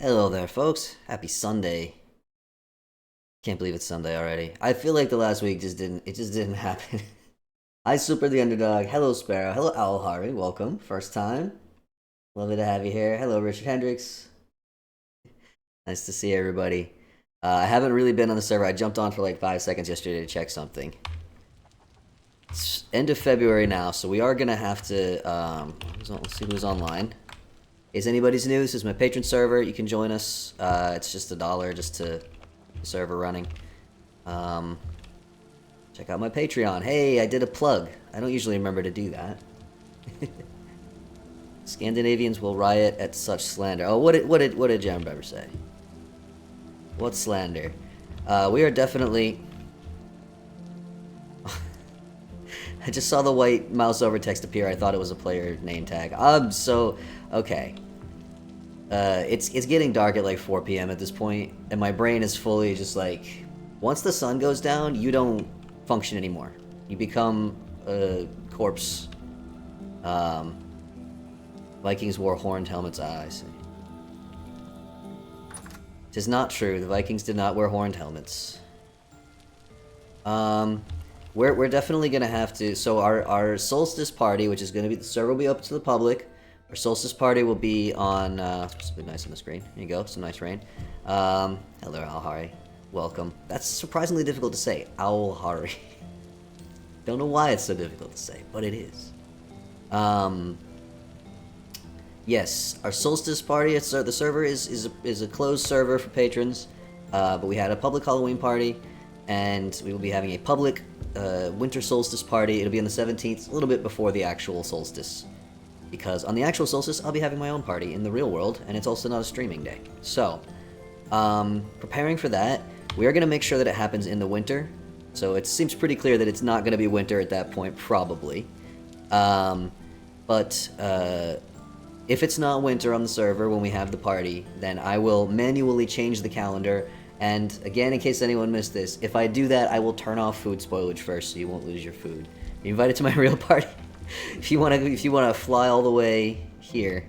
Hello there, folks. Happy Sunday. Can't believe it's Sunday already. I feel like the last week just didn't happen. Hi, Super the Underdog. Hello, Sparrow. Hello, Owl Harvey. Welcome. First time. Lovely to have you here. Hello, Richard Hendricks. Nice to see everybody. I haven't really been on the server. I jumped on for like 5 seconds yesterday to check something. It's end of February now, so we are gonna have to. Let's see who's online. Is anybody's new? This is my patron server. You can join us. It's just $1 just to the server running. Check out my Patreon. Hey, I did a plug. I don't usually remember to do that. Scandinavians will riot at such slander. Oh, what did Jam Beber say? What slander? We are definitely. I just saw the white mouse over text appear. I thought it was a player name tag. Okay. It's getting dark at like 4 p.m. at this point, and my brain is fully just like, once the sun goes down, you don't function anymore. You become a corpse. Vikings wore horned helmets. I see. It is not true. The Vikings did not wear horned helmets. We're definitely gonna have to. So our solstice party, which is gonna be, the server will be open to the public. Our solstice party will be on. It's a bit nice on the screen. Here you go. Some nice rain. Hello, Alhari. Welcome. That's surprisingly difficult to say. Alhari. Don't know why it's so difficult to say, but it is. Yes, our solstice party. The server is a closed server for patrons, but we had a public Halloween party, and we will be having a public winter solstice party. It'll be on the 17th, a little bit before the actual solstice, because on the actual solstice I'll be having my own party in the real world, and it's also not a streaming day. So, preparing for that, we are going to make sure that it happens in the winter. So it seems pretty clear that it's not going to be winter at that point, probably. But if it's not winter on the server when we have the party, then I will manually change the calendar. And again, in case anyone missed this, if I do that, I will turn off food spoilage first, so you won't lose your food. You're invited to my real party. If you wanna fly all the way here,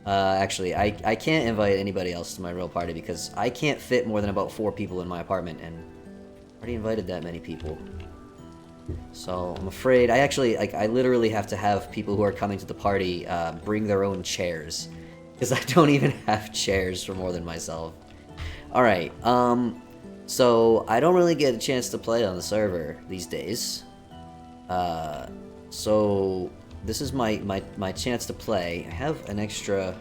actually, I can't invite anybody else to my real party because I can't fit more than about 4 people in my apartment, and I already invited that many people. So I'm afraid I literally have to have people who are coming to the party bring their own chairs, because I don't even have chairs for more than myself. All right, so I don't really get a chance to play on the server these days. So this is my chance to play. I have an extra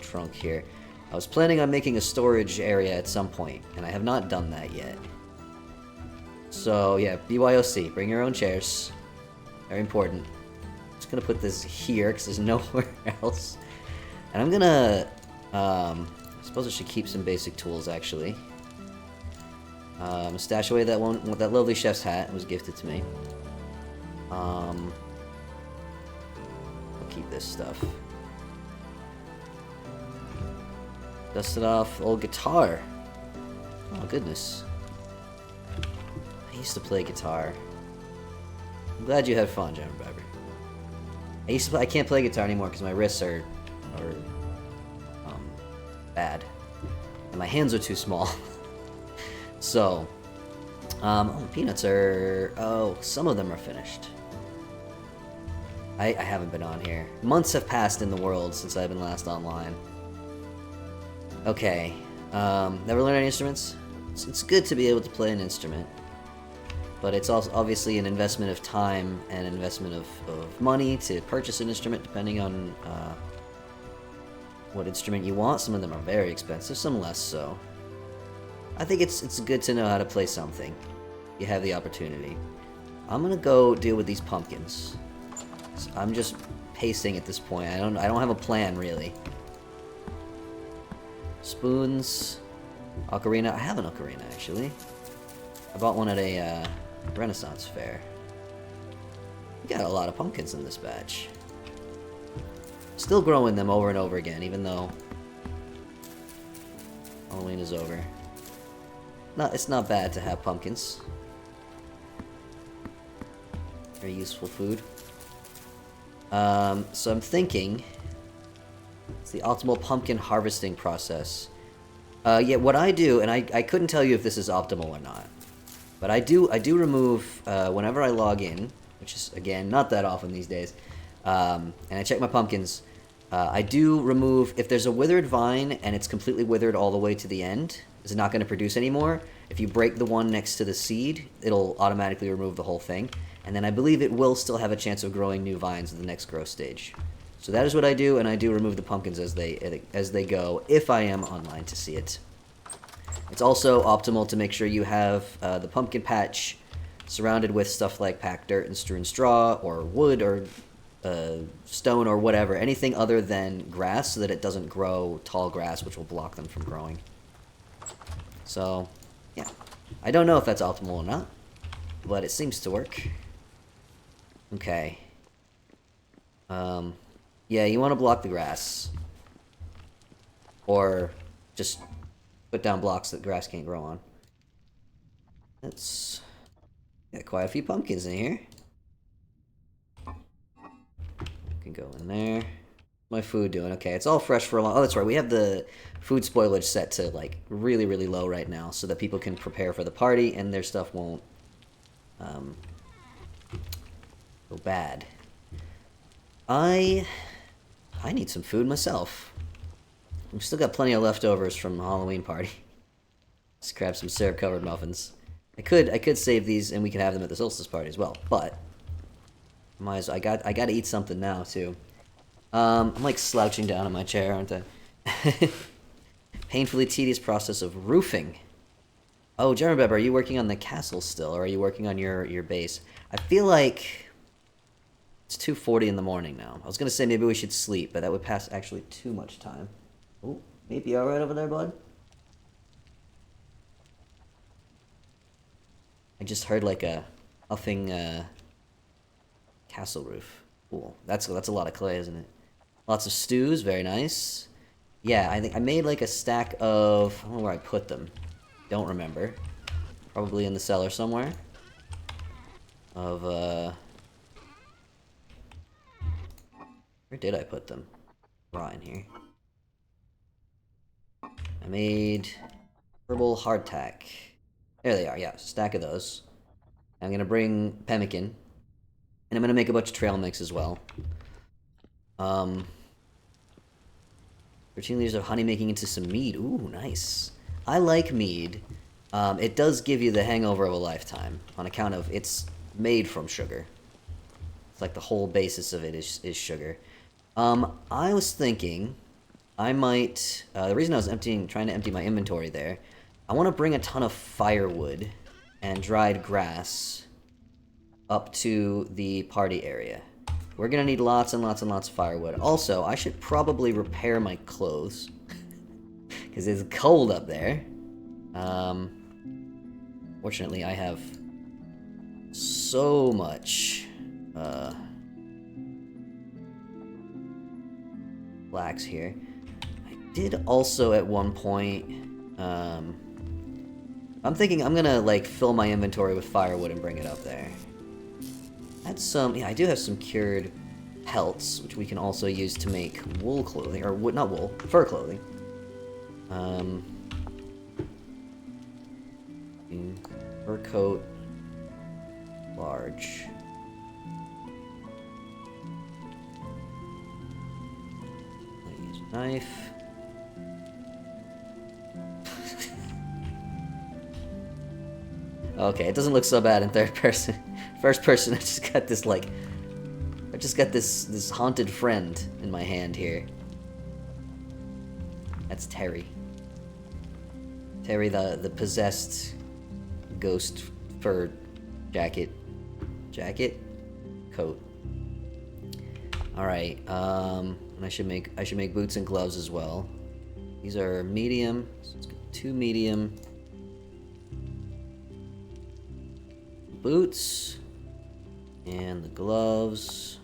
trunk here. I was planning on making a storage area at some point, and I have not done that yet. So yeah, BYOC, bring your own chairs. Very important. I'm just gonna put this here because there's nowhere else. And I'm gonna, I suppose I should keep some basic tools actually. Stash away that lovely chef's hat. It was gifted to me. I'll keep this stuff. Dust it off. Old guitar. Oh goodness. I used to play guitar. I'm glad you had fun, Gemma Barber. I can't play guitar anymore because my wrists are bad, and my hands are too small. So, peanuts are. Oh, some of them are finished. I haven't been on here. Months have passed in the world since I've been last online. Okay. Never learned any instruments? It's good to be able to play an instrument. But it's also obviously an investment of time and an investment of money to purchase an instrument, depending on what instrument you want. Some of them are very expensive, some less so. I think it's good to know how to play something. You have the opportunity. I'm gonna go deal with these pumpkins. So I'm just pacing at this point. I don't have a plan really. Spoons, ocarina. I have an ocarina actually. I bought one at a Renaissance fair. We got a lot of pumpkins in this batch. Still growing them over and over again, even though Halloween is over. It's not bad to have pumpkins. Very useful food. So I'm thinking the optimal pumpkin harvesting process. Yeah, what I do, and I couldn't tell you if this is optimal or not, but I do remove, whenever I log in, which is, again, not that often these days, and I check my pumpkins, I do remove, if there's a withered vine and it's completely withered all the way to the end, it's not going to produce anymore. If you break the one next to the seed, it'll automatically remove the whole thing. And then I believe it will still have a chance of growing new vines in the next growth stage. So that is what I do, and I do remove the pumpkins as they go, if I am online to see it. It's also optimal to make sure you have the pumpkin patch surrounded with stuff like packed dirt and strewn straw, or wood, or stone, or whatever. Anything other than grass, so that it doesn't grow tall grass, which will block them from growing. So, yeah. I don't know if that's optimal or not, but it seems to work. Okay. Yeah, you want to block the grass. Or just put down blocks that grass can't grow on. That's... got quite a few pumpkins in here. Can go in there. My food doing? Okay, it's all fresh for a long... Oh, that's right. We have the food spoilage set to, like, really, really low right now, so that people can prepare for the party and their stuff won't go bad. I need some food myself. We've still got plenty of leftovers from the Halloween party. Let's grab some syrup-covered muffins. I could save these and we could have them at the solstice party as well, but might as well. I got to eat something now too. I'm like slouching down in my chair, aren't I? Painfully tedious process of roofing. Oh, Jeremy Beb, are you working on the castle still, or are you working on your base? I feel like it's 2:40 in the morning now. I was gonna say maybe we should sleep, but that would pass actually too much time. Oh, maybe all right over there, bud. I just heard like a huffing castle roof. Cool. That's a lot of clay, isn't it? Lots of stews, very nice. Yeah, I think I made like a stack of... I don't know where I put them. Don't remember. Probably in the cellar somewhere. Of, where did I put them? Raw in here. I made herbal hardtack. There they are, yeah, stack of those. I'm gonna bring pemmican. And I'm gonna make a bunch of trail mix as well. 13 liters of honey making into some mead. Ooh, nice. I like mead. It does give you the hangover of a lifetime, on account of it's made from sugar. It's like the whole basis of it is sugar. I was thinking I might... the reason I was trying to empty my inventory there, I want to bring a ton of firewood and dried grass up to the party area. We're gonna need lots and lots and lots of firewood. Also, I should probably repair my clothes, because it's cold up there. Fortunately, I have so much flax here. I did also at one point... I'm thinking I'm gonna like fill my inventory with firewood and bring it up there. Had some, yeah, I do have some cured pelts, which we can also use to make wool clothing, or not wool, fur clothing. Fur coat, large. I use a knife. Okay, it doesn't look so bad in third person. First person, I just got this like... I just got this haunted friend in my hand here. That's Terry. Terry, the possessed ghost fur jacket. Coat. Alright, and I should make boots and gloves as well. These are medium. So let's get 2 medium boots. And the gloves,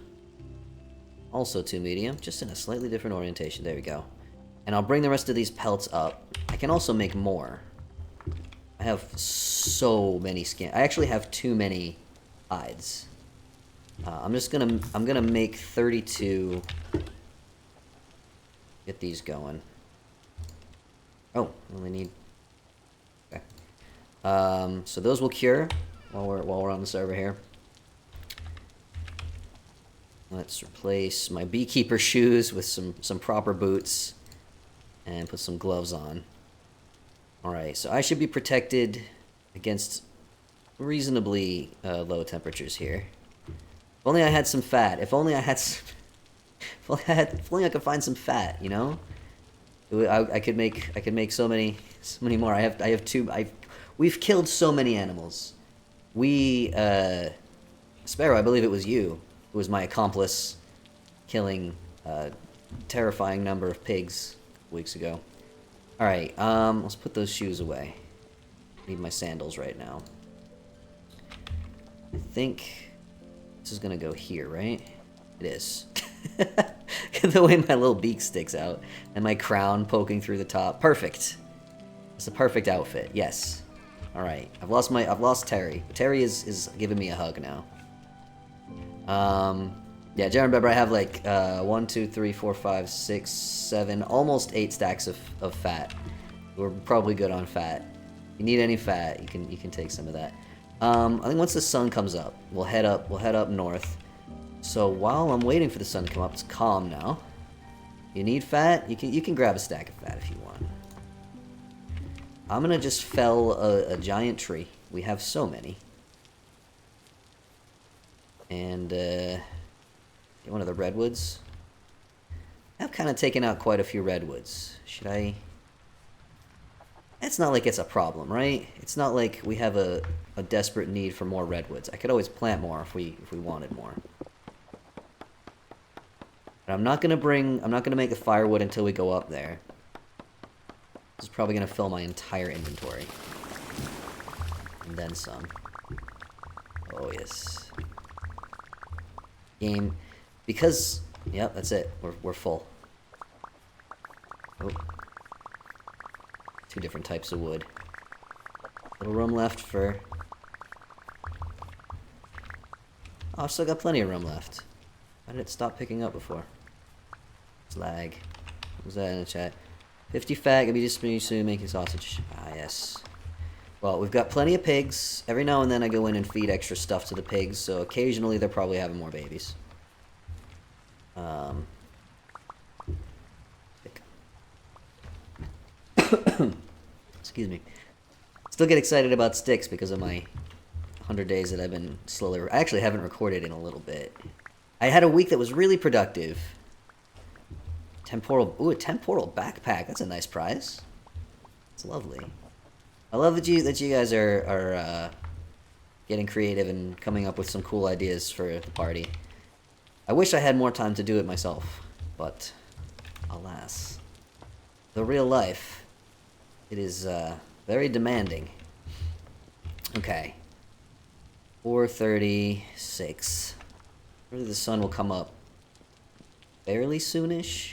also 2 medium, just in a slightly different orientation. There we go. And I'll bring the rest of these pelts up. I can also make more. I have so many skin. I actually have too many hides. I'm gonna make 32. get these going. Oh, only need... Okay. So those will cure while we're on the server here. Let's replace my beekeeper shoes with some proper boots and put some gloves on. Alright, so I should be protected against reasonably low temperatures here. If only I had some fat. If only I had some... if only I could find some fat, you know? I could make so many more. I have two... We've killed so many animals. Sparrow, I believe it was you, who was my accomplice, killing a terrifying number of pigs weeks ago. Alright, let's put those shoes away. I need my sandals right now. I think this is gonna go here, right? It is. The way my little beak sticks out, and my crown poking through the top. Perfect. It's a perfect outfit, yes. Alright, I've lost Terry. Terry is giving me a hug now. Yeah, Jaren Bebber, I have like 1, 2, 3, 4, 5, 6, 7, almost 8 stacks of fat. We're probably good on fat. If you need any fat, you can take some of that. I think once the sun comes up, we'll head up north. So while I'm waiting for the sun to come up, it's calm now. You need fat? You can grab a stack of fat if you want. I'm gonna just fell a giant tree. We have so many. And get one of the redwoods. I've kind of taken out quite a few redwoods. Should I? It's not like it's a problem, right? It's not like we have a desperate need for more redwoods. I could always plant more if we wanted more. But I'm not gonna make the firewood until we go up there. This is probably gonna fill my entire inventory. And then some. Oh yes. Game, because, yep, that's it. We're full. Oh. 2 different types of wood. Little room left for... Oh, I've still got plenty of room left. Why did it stop picking up before? It's lag. What was that in the chat? 50 fat, gonna be just me soon making sausage. Ah, yes. Well, we've got plenty of pigs. Every now and then I go in and feed extra stuff to the pigs, so occasionally they're probably having more babies. Excuse me. Still get excited about sticks because of my 100 days that I've been slowly... I actually haven't recorded in a little bit. I had a week that was really productive. Temporal... Ooh, a temporal backpack. That's a nice prize. It's lovely. I love that you guys are getting creative and coming up with some cool ideas for the party. I wish I had more time to do it myself, but alas, the real life, it is very demanding. Okay, 4:36. Really, the sun will come up fairly soonish.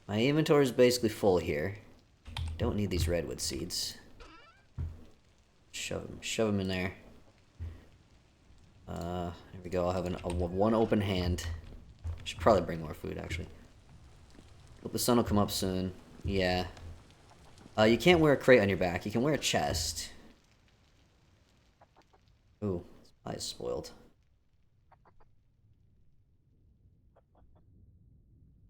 My inventory is basically full here. Don't need these redwood seeds. Shove them in there. There we go. I'll have one open hand. Should probably bring more food, actually. Hope the sun will come up soon. Yeah. You can't wear a crate on your back. You can wear a chest. Ooh, this pie is spoiled.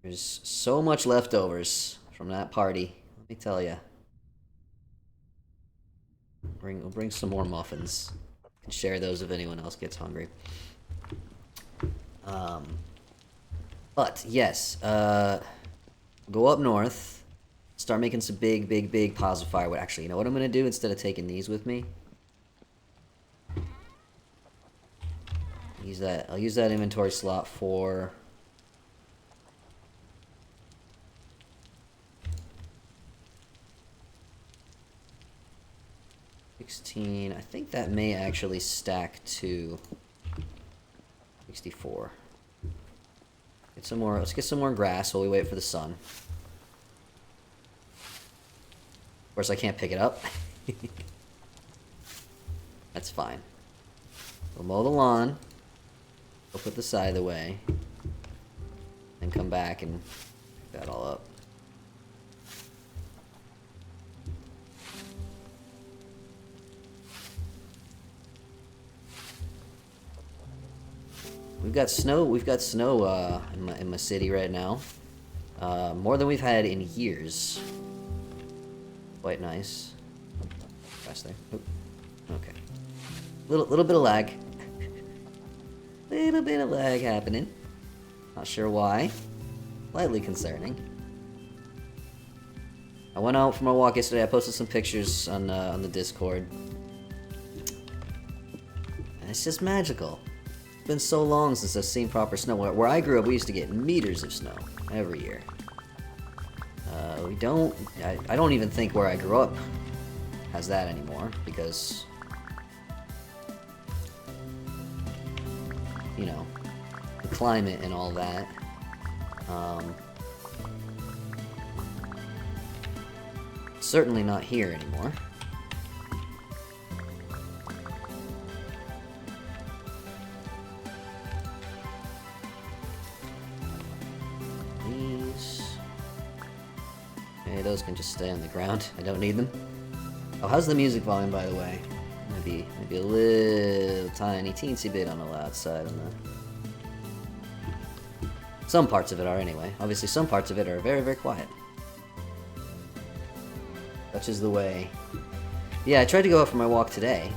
There's so much leftovers from that party. Let me tell you. We'll bring some more muffins. And share those if anyone else gets hungry. But yes, go up north, start making some big piles of firewood. Actually, you know what I'm gonna do instead of taking these with me? I'll use that inventory slot for... I think that may actually stack to 64. Get some more. Let's get some more grass while we wait for the sun. Of course, I can't pick it up. That's fine. We'll mow the lawn. We'll put the scythe away. And come back and pick that all up. We've got snow. We've got snow in my city right now. More than we've had in years. Quite nice. Press there. Oop. Okay. Little bit of lag. Little bit of lag happening. Not sure why. Slightly concerning. I went out for my walk yesterday. I posted some pictures on the Discord. And it's just magical. It's been so long since I've seen proper snow. Where I grew up, we used to get meters of snow every year. We don't... I don't even think where I grew up has that anymore, because... you know, the climate and all that. Certainly not here anymore. These... okay, those can just stay on the ground. I don't need them. Oh, how's the music volume, by the way? Maybe a little tiny teensy bit on the loud side on the... some parts of it are, anyway. Obviously, some parts of it are very, very quiet. Such is the way. Yeah, I tried to go out for my walk today.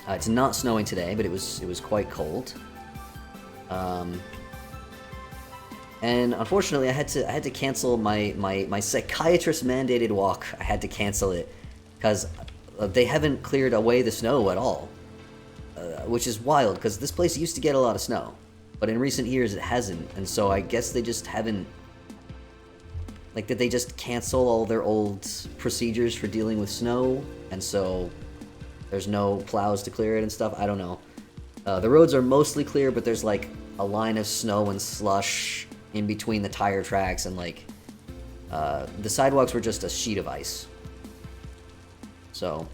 It's not snowing today, but it was quite cold. And unfortunately, I had to cancel my psychiatrist mandated walk. I had to cancel it because they haven't cleared away the snow at all, which is wild because this place used to get a lot of snow, but in recent years it hasn't, and so I guess they just haven't. Like, did they just cancel all their old procedures for dealing with snow, and so there's no plows to clear it and stuff? I don't know. The roads are mostly clear, but there's like a line of snow and slush in between the tire tracks, and like the sidewalks were just a sheet of ice. So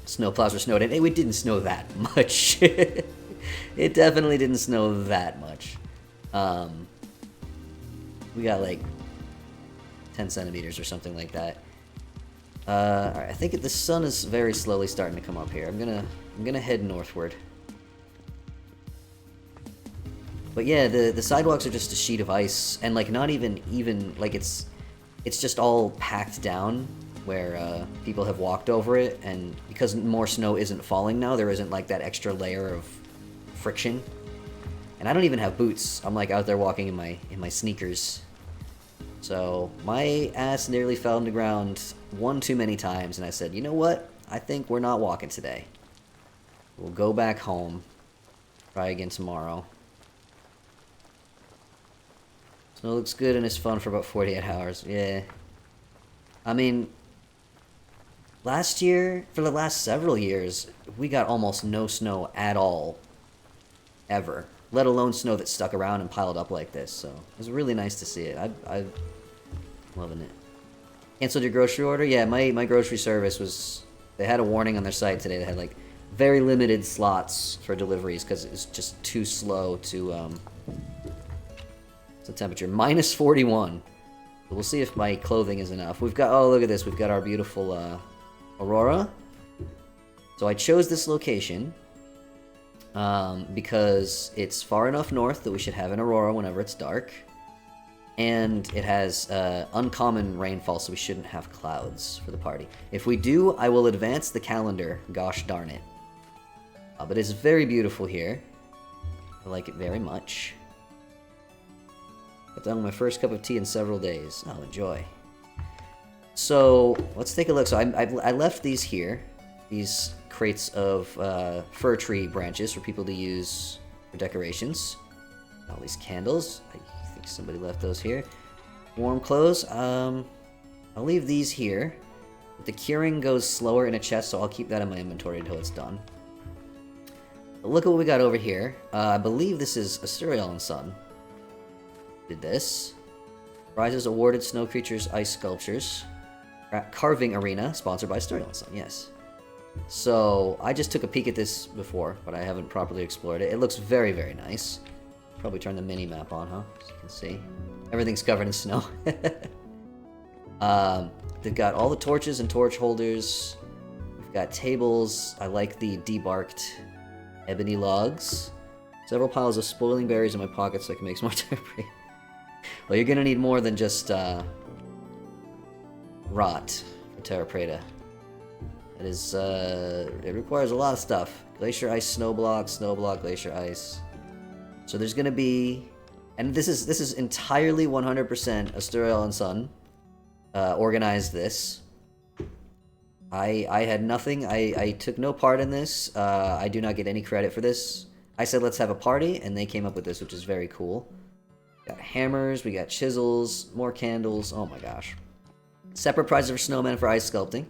snow plows were snowed in. It didn't snow that much. It definitely didn't snow that much. We got like 10 centimeters or something like that. Alright, I think the sun is very slowly starting to come up here. I'm gonna head northward. But yeah, the sidewalks are just a sheet of ice, and like not even like it's just all packed down where people have walked over it, and because more snow isn't falling now, there isn't like that extra layer of friction. And I don't even have boots. I'm like out there walking in my sneakers. So my ass nearly fell on the ground one too many times, and I said, you know what? I think we're not walking today. We'll go back home. Try again tomorrow. Snow looks good and it's fun for about 48 hours. Yeah. I mean, last year, for the last several years, we got almost no snow at all. Ever. Let alone snow that stuck around and piled up like this. So it was really nice to see it. I'm loving it. Canceled your grocery order? Yeah, my grocery service was... they had a warning on their site today that had like very limited slots for deliveries because it was just too slow to... what's the temperature? Minus 41. But we'll see if my clothing is enough. We've got... oh, look at this. We've got our beautiful Aurora. So I chose this location because it's far enough north that we should have an Aurora whenever it's dark. And it has uncommon rainfall, so we shouldn't have clouds for the party. If we do, I will advance the calendar. Gosh darn it. But it's very beautiful here. I like it very much. Got done with my first cup of tea in several days. Oh, enjoy. So, let's take a look. So I left these here. These crates of fir tree branches for people to use for decorations. All these candles. I think somebody left those here. Warm clothes. I'll leave these here. The curing goes slower in a chest, so I'll keep that in my inventory until it's done. But look at what we got over here. I believe this is Asturiel and Son. Did this. Prizes awarded snow creatures, ice sculptures. Carving arena, sponsored by Asturiel and Son, yes. So, I just took a peek at this before, but I haven't properly explored it. It looks very, very nice. Probably turn the mini-map on, huh? As you can see. Everything's covered in snow. They've got all the torches and torch holders. We've got tables. I like the debarked ebony logs. Several piles of spoiling berries in my pocket so I can make some more terra preta. Well, you're gonna need more than just, rot for terra preta. It is, it requires a lot of stuff. Glacier ice, snow block, glacier ice. So there's gonna be... And this is entirely 100% Asturiel and Son organized this. I had nothing. I took no part in this. I do not get any credit for this. I said let's have a party, and they came up with this, which is very cool. We got hammers, we got chisels, more candles. Oh my gosh. Separate prizes for snowmen for ice sculpting.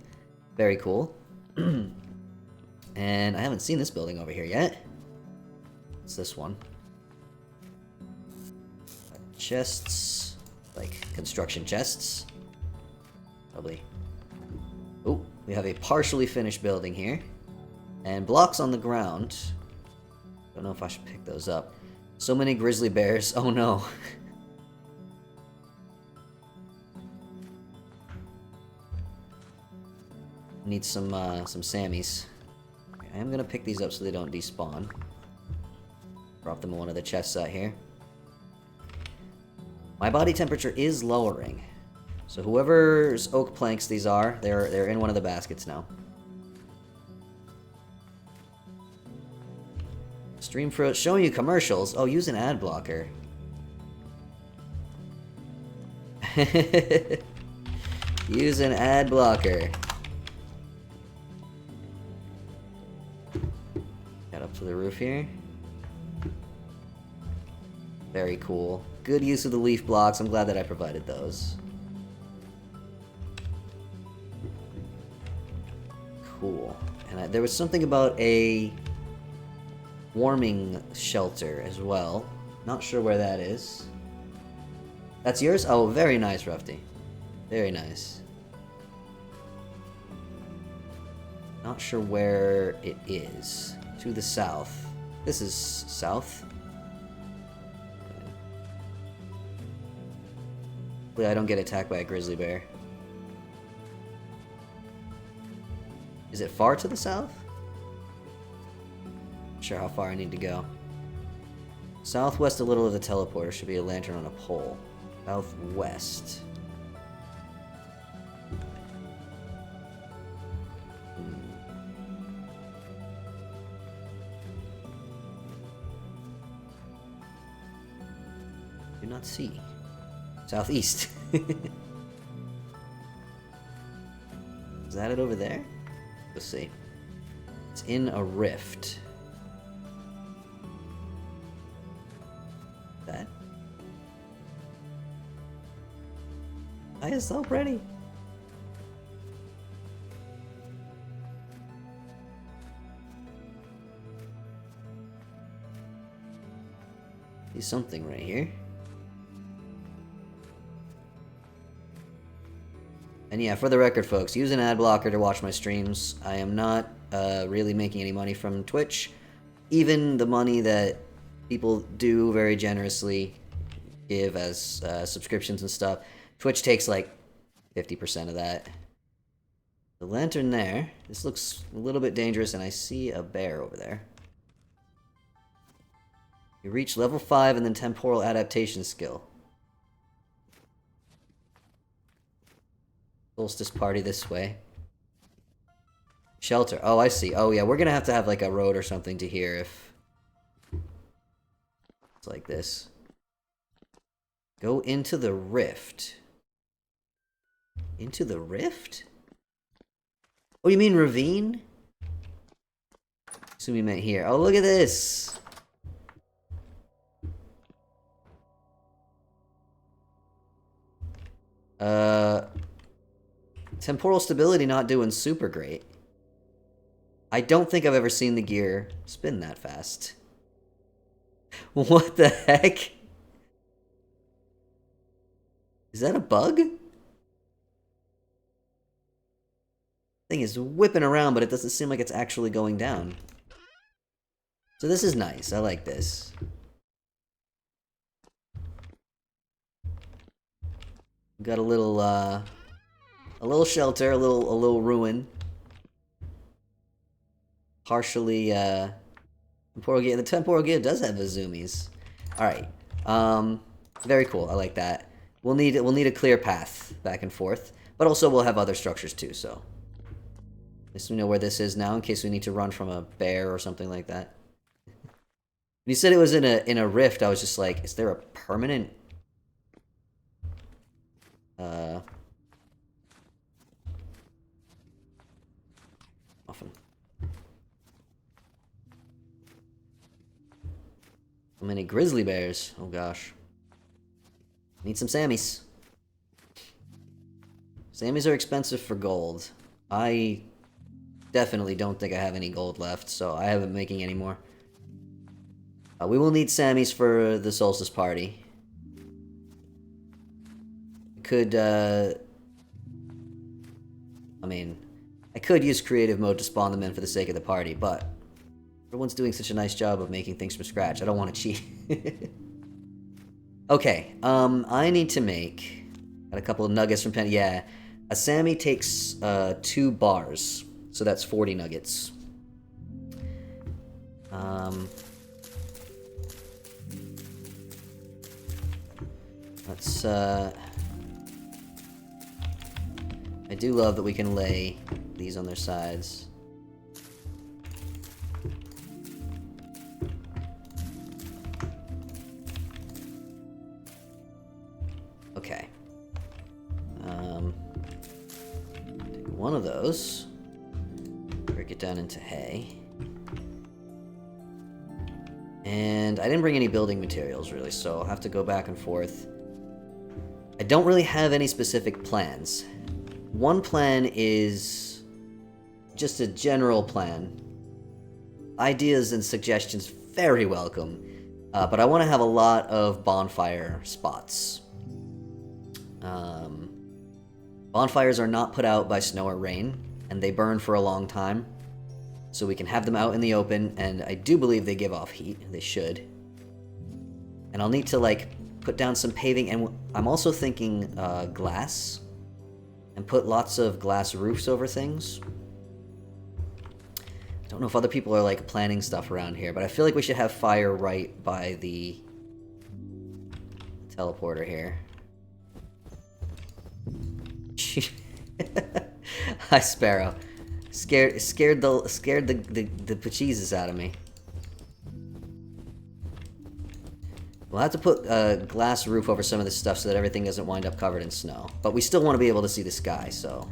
Very cool. And I haven't seen this building over here yet. It's this one. Chests. Like construction chests. Probably. Oh, we have a partially finished building here. And blocks on the ground. Don't know if I should pick those up. So many grizzly bears. Oh no. Need some Sammys. I am gonna pick these up so they don't despawn. Drop them in one of the chests out here. My body temperature is lowering. So whoever's oak planks these are, they're in one of the baskets now. Stream for showing you commercials. Oh, use an ad blocker. Use an ad blocker. Got up to the roof here. Very cool. Good use of the leaf blocks. I'm glad that I provided those. Cool. And there was something about a warming shelter as well. Not sure where that is. That's yours? Oh, very nice, Rufty. Very nice. Not sure where it is. To the south. This is south. Hopefully I don't get attacked by a grizzly bear. Is it far to the south? Not sure how far I need to go. Southwest a little of the teleporter should be a lantern on a pole. Southwest. Do not see. Southeast. Is that it over there? Let's see. It's in a rift. That? That is so pretty. There's something right here. And yeah, for the record, folks, use an ad blocker to watch my streams. I am not really making any money from Twitch. Even the money that people do very generously give as subscriptions and stuff, Twitch takes like 50% of that. The lantern there. This looks a little bit dangerous, and I see a bear over there. You reach level 5 and then temporal adaptation skill. Solstice party this way. Shelter. Oh, I see. Oh, yeah, we're gonna have to have like a road or something to here if it's like this. Go into the rift. Into the rift? Oh, you mean ravine? Samy meant here. Oh, look at this. Temporal stability not doing super great. I don't think I've ever seen the gear spin that fast. What the heck? Is that a bug? Thing is whipping around, but it doesn't seem like it's actually going down. So this is nice. I like this. Got a little shelter, a little ruin. Partially Temporal gear. The temporal gear does have Azumis. All right. Very cool. I like that. We'll need a clear path back and forth, but also we'll have other structures too. So at least we know where this is now in case we need to run from a bear or something like that. When you said it was in a rift, I was just like, is there a permanent? Often. So many grizzly bears. Oh gosh. Need some Sammys. Sammys are expensive for gold. I definitely don't think I have any gold left, so I haven't making any more. We will need Sammys for the Solstice party. Could, I mean, I could use creative mode to spawn them in for the sake of the party, but everyone's doing such a nice job of making things from scratch. I don't want to cheat. Okay, I need to make... Got a couple of nuggets from Penny. Yeah, a Samy takes 2 bars, so that's 40 nuggets. Let's, I do love that we can lay these on their sides. Okay. Take one of those, break it down into hay. And I didn't bring any building materials, really, so I'll have to go back and forth. I don't really have any specific plans. One plan is just a general plan. Ideas and suggestions very welcome, but I want to have a lot of bonfire spots. Bonfires are not put out by snow or rain, and they burn for a long time. So we can have them out in the open, and I do believe they give off heat. They should. And I'll need to, like, put down some paving, and I'm also thinking glass. And put lots of glass roofs over things. I don't know if other people are, like, planning stuff around here, but I feel like we should have fire right by the teleporter here. Hi, Sparrow. Scared the bejesus out of me. We'll have to put a glass roof over some of this stuff so that everything doesn't wind up covered in snow. But we still want to be able to see the sky, so...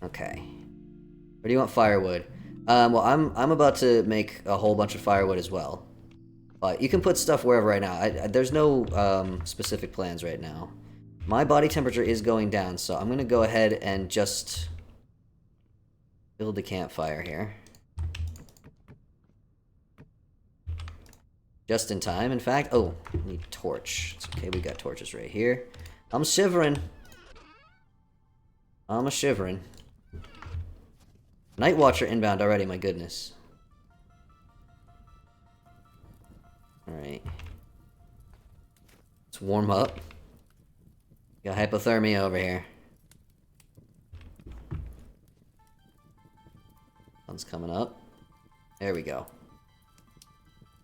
Okay. Where do you want firewood? Well, I'm about to make a whole bunch of firewood as well. But you can put stuff wherever right now. There's no specific plans right now. My body temperature is going down, so I'm going to go ahead and just build a campfire here. Just in time, in fact. Oh, I need a torch. It's okay, we got torches right here. I'm shivering. I'm a-shivering. Night Watcher inbound already, my goodness. Alright. Let's warm up. Got hypothermia over here. Sun's coming up. There we go.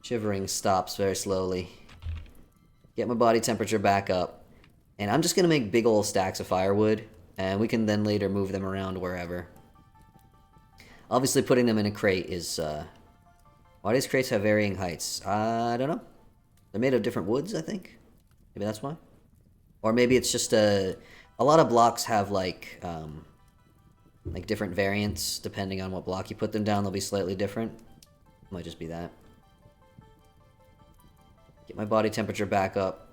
Shivering stops very slowly. Get my body temperature back up. And I'm just gonna make big old stacks of firewood, and we can then later move them around wherever. Obviously putting them in a crate is, why do these crates have varying heights? I don't know. They're made of different woods, I think. Maybe that's why. Or maybe it's just a lot of blocks have like different variants depending on what block you put them down. They'll be slightly different. Might just be that. Get my body temperature back up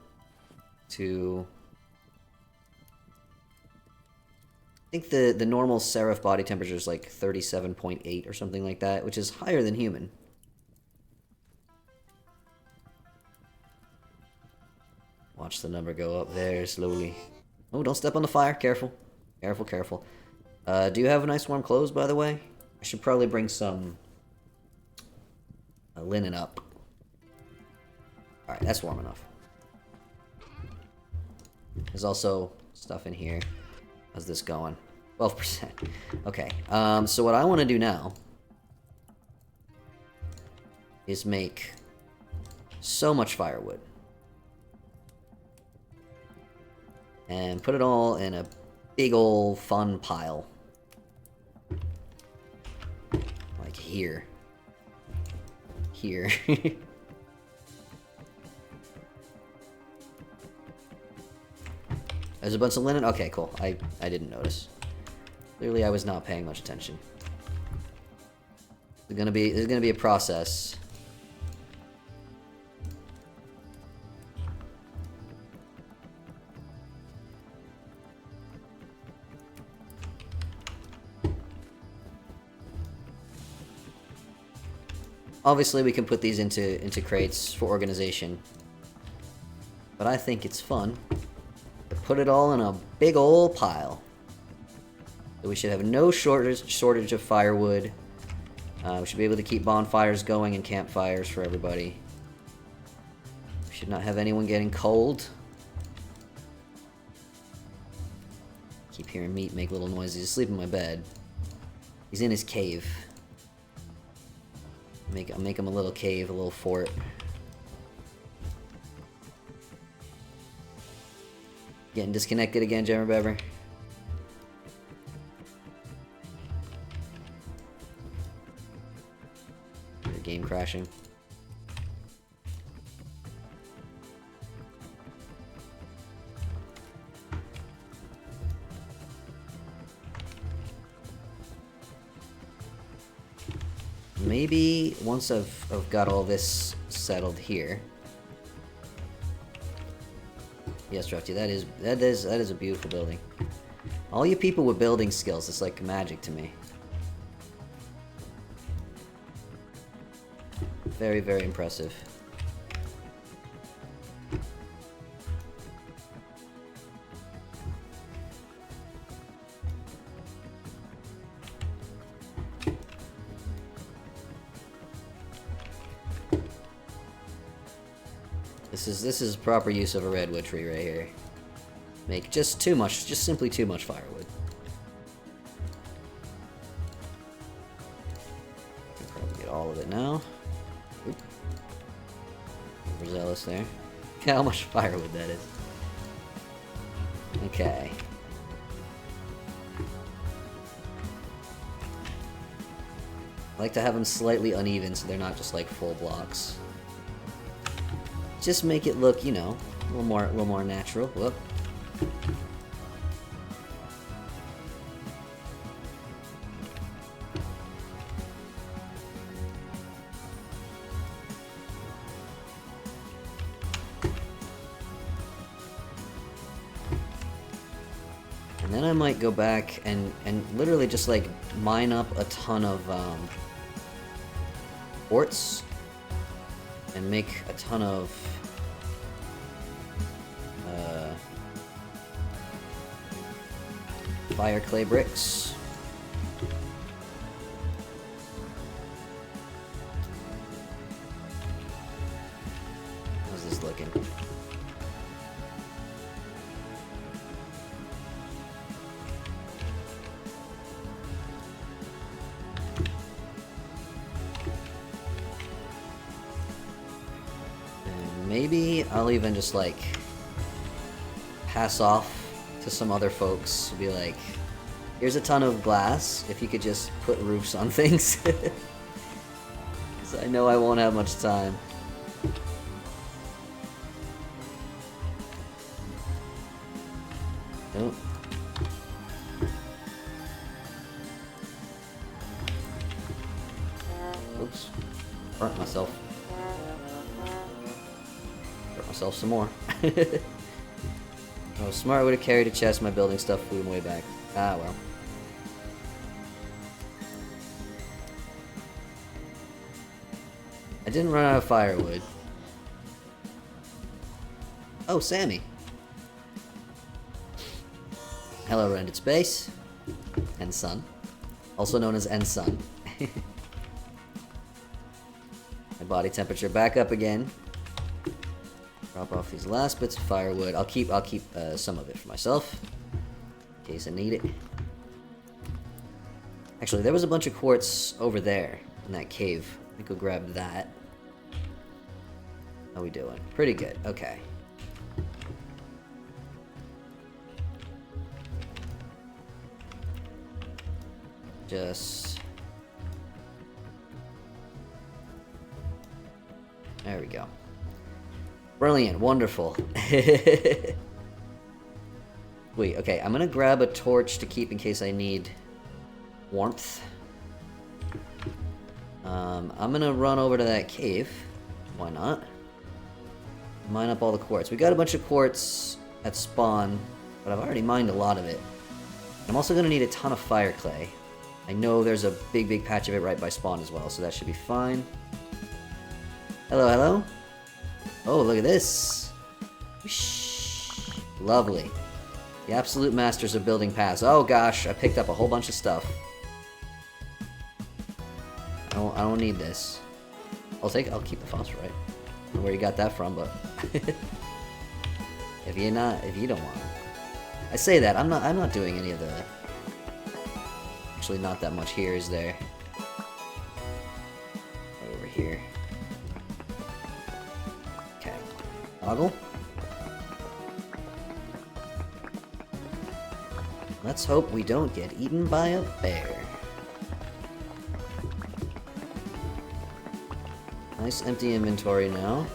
to... I think the normal Seraph body temperature is like 37.8 or something like that, which is higher than human. Watch the number go up there slowly. Oh, don't step on the fire. Careful. Careful, careful. Do you have nice warm clothes, by the way? I should probably bring some linen up. Alright, that's warm enough. There's also stuff in here. How's this going? 12%. Okay, so what I want to do now is make so much firewood. And put it all in a big ol' fun pile. Like here. Here. There's a bunch of linen? Okay, cool. I didn't notice. Clearly I was not paying much attention. There's gonna be a process. Obviously we can put these into crates for organization. But I think it's fun to put it all in a big ol' pile. So we should have no shortage of firewood. We should be able to keep bonfires going and campfires for everybody. We should not have anyone getting cold. Keep hearing Meat make little noises. He's asleep in my bed. He's in his cave. I'll make him a little cave, a little fort. Getting disconnected again, Gemma Bever. The game crashing. Maybe once I've got all this settled here. Yes, Drafty, that is a beautiful building. All you people with building skills, it's like magic to me. Very, very impressive. This is proper use of a redwood tree right here. Make just simply too much firewood. Can probably get all of it now. Oop. Overzealous there. Look how much firewood that is. Okay. I like to have them slightly uneven so they're not just like full blocks. Just make it look, you know, a little more natural. Whoop. And then I might go back and literally just like mine up a ton of quartz and make a ton of fire clay bricks. How's this looking? And maybe I'll even just like pass off to some other folks to be like, here's a ton of glass, if you could just put roofs on things. Because I know I won't have much time. Nope. Oops. Burnt myself. Burnt myself some more. Oh, smart would have carried a chest. My building stuff flew way back. Ah, well. I didn't run out of firewood. Oh, Samy. Hello, rendered space. And sun. Also known as Sun. My body temperature back up again. Drop off these last bits of firewood. I'll keep some of it for myself, in case I need it. Actually, there was a bunch of quartz over there in that cave. I think I'll grab that. How we doing? Pretty good. Okay. Just... There we go. Brilliant. Wonderful. Wait, okay. I'm gonna grab a torch to keep in case I need warmth. I'm gonna run over to that cave. Why not? Mine up all the quartz. We got a bunch of quartz at spawn, but I've already mined a lot of it. I'm also gonna need a ton of fire clay. I know there's a big patch of it right by spawn as well, so that should be fine. Hello, hello? Oh, look at this! Whoosh. Lovely. The absolute masters of building paths. Oh gosh, I picked up a whole bunch of stuff. I don't need this. I'll keep the phosphorite. I don't know where you got that from, but if you don't want it. I say that, I'm not doing any of the... Actually, not that much here, is there? Right over here. Okay. Toggle. Let's hope we don't get eaten by a bear. Nice empty inventory now.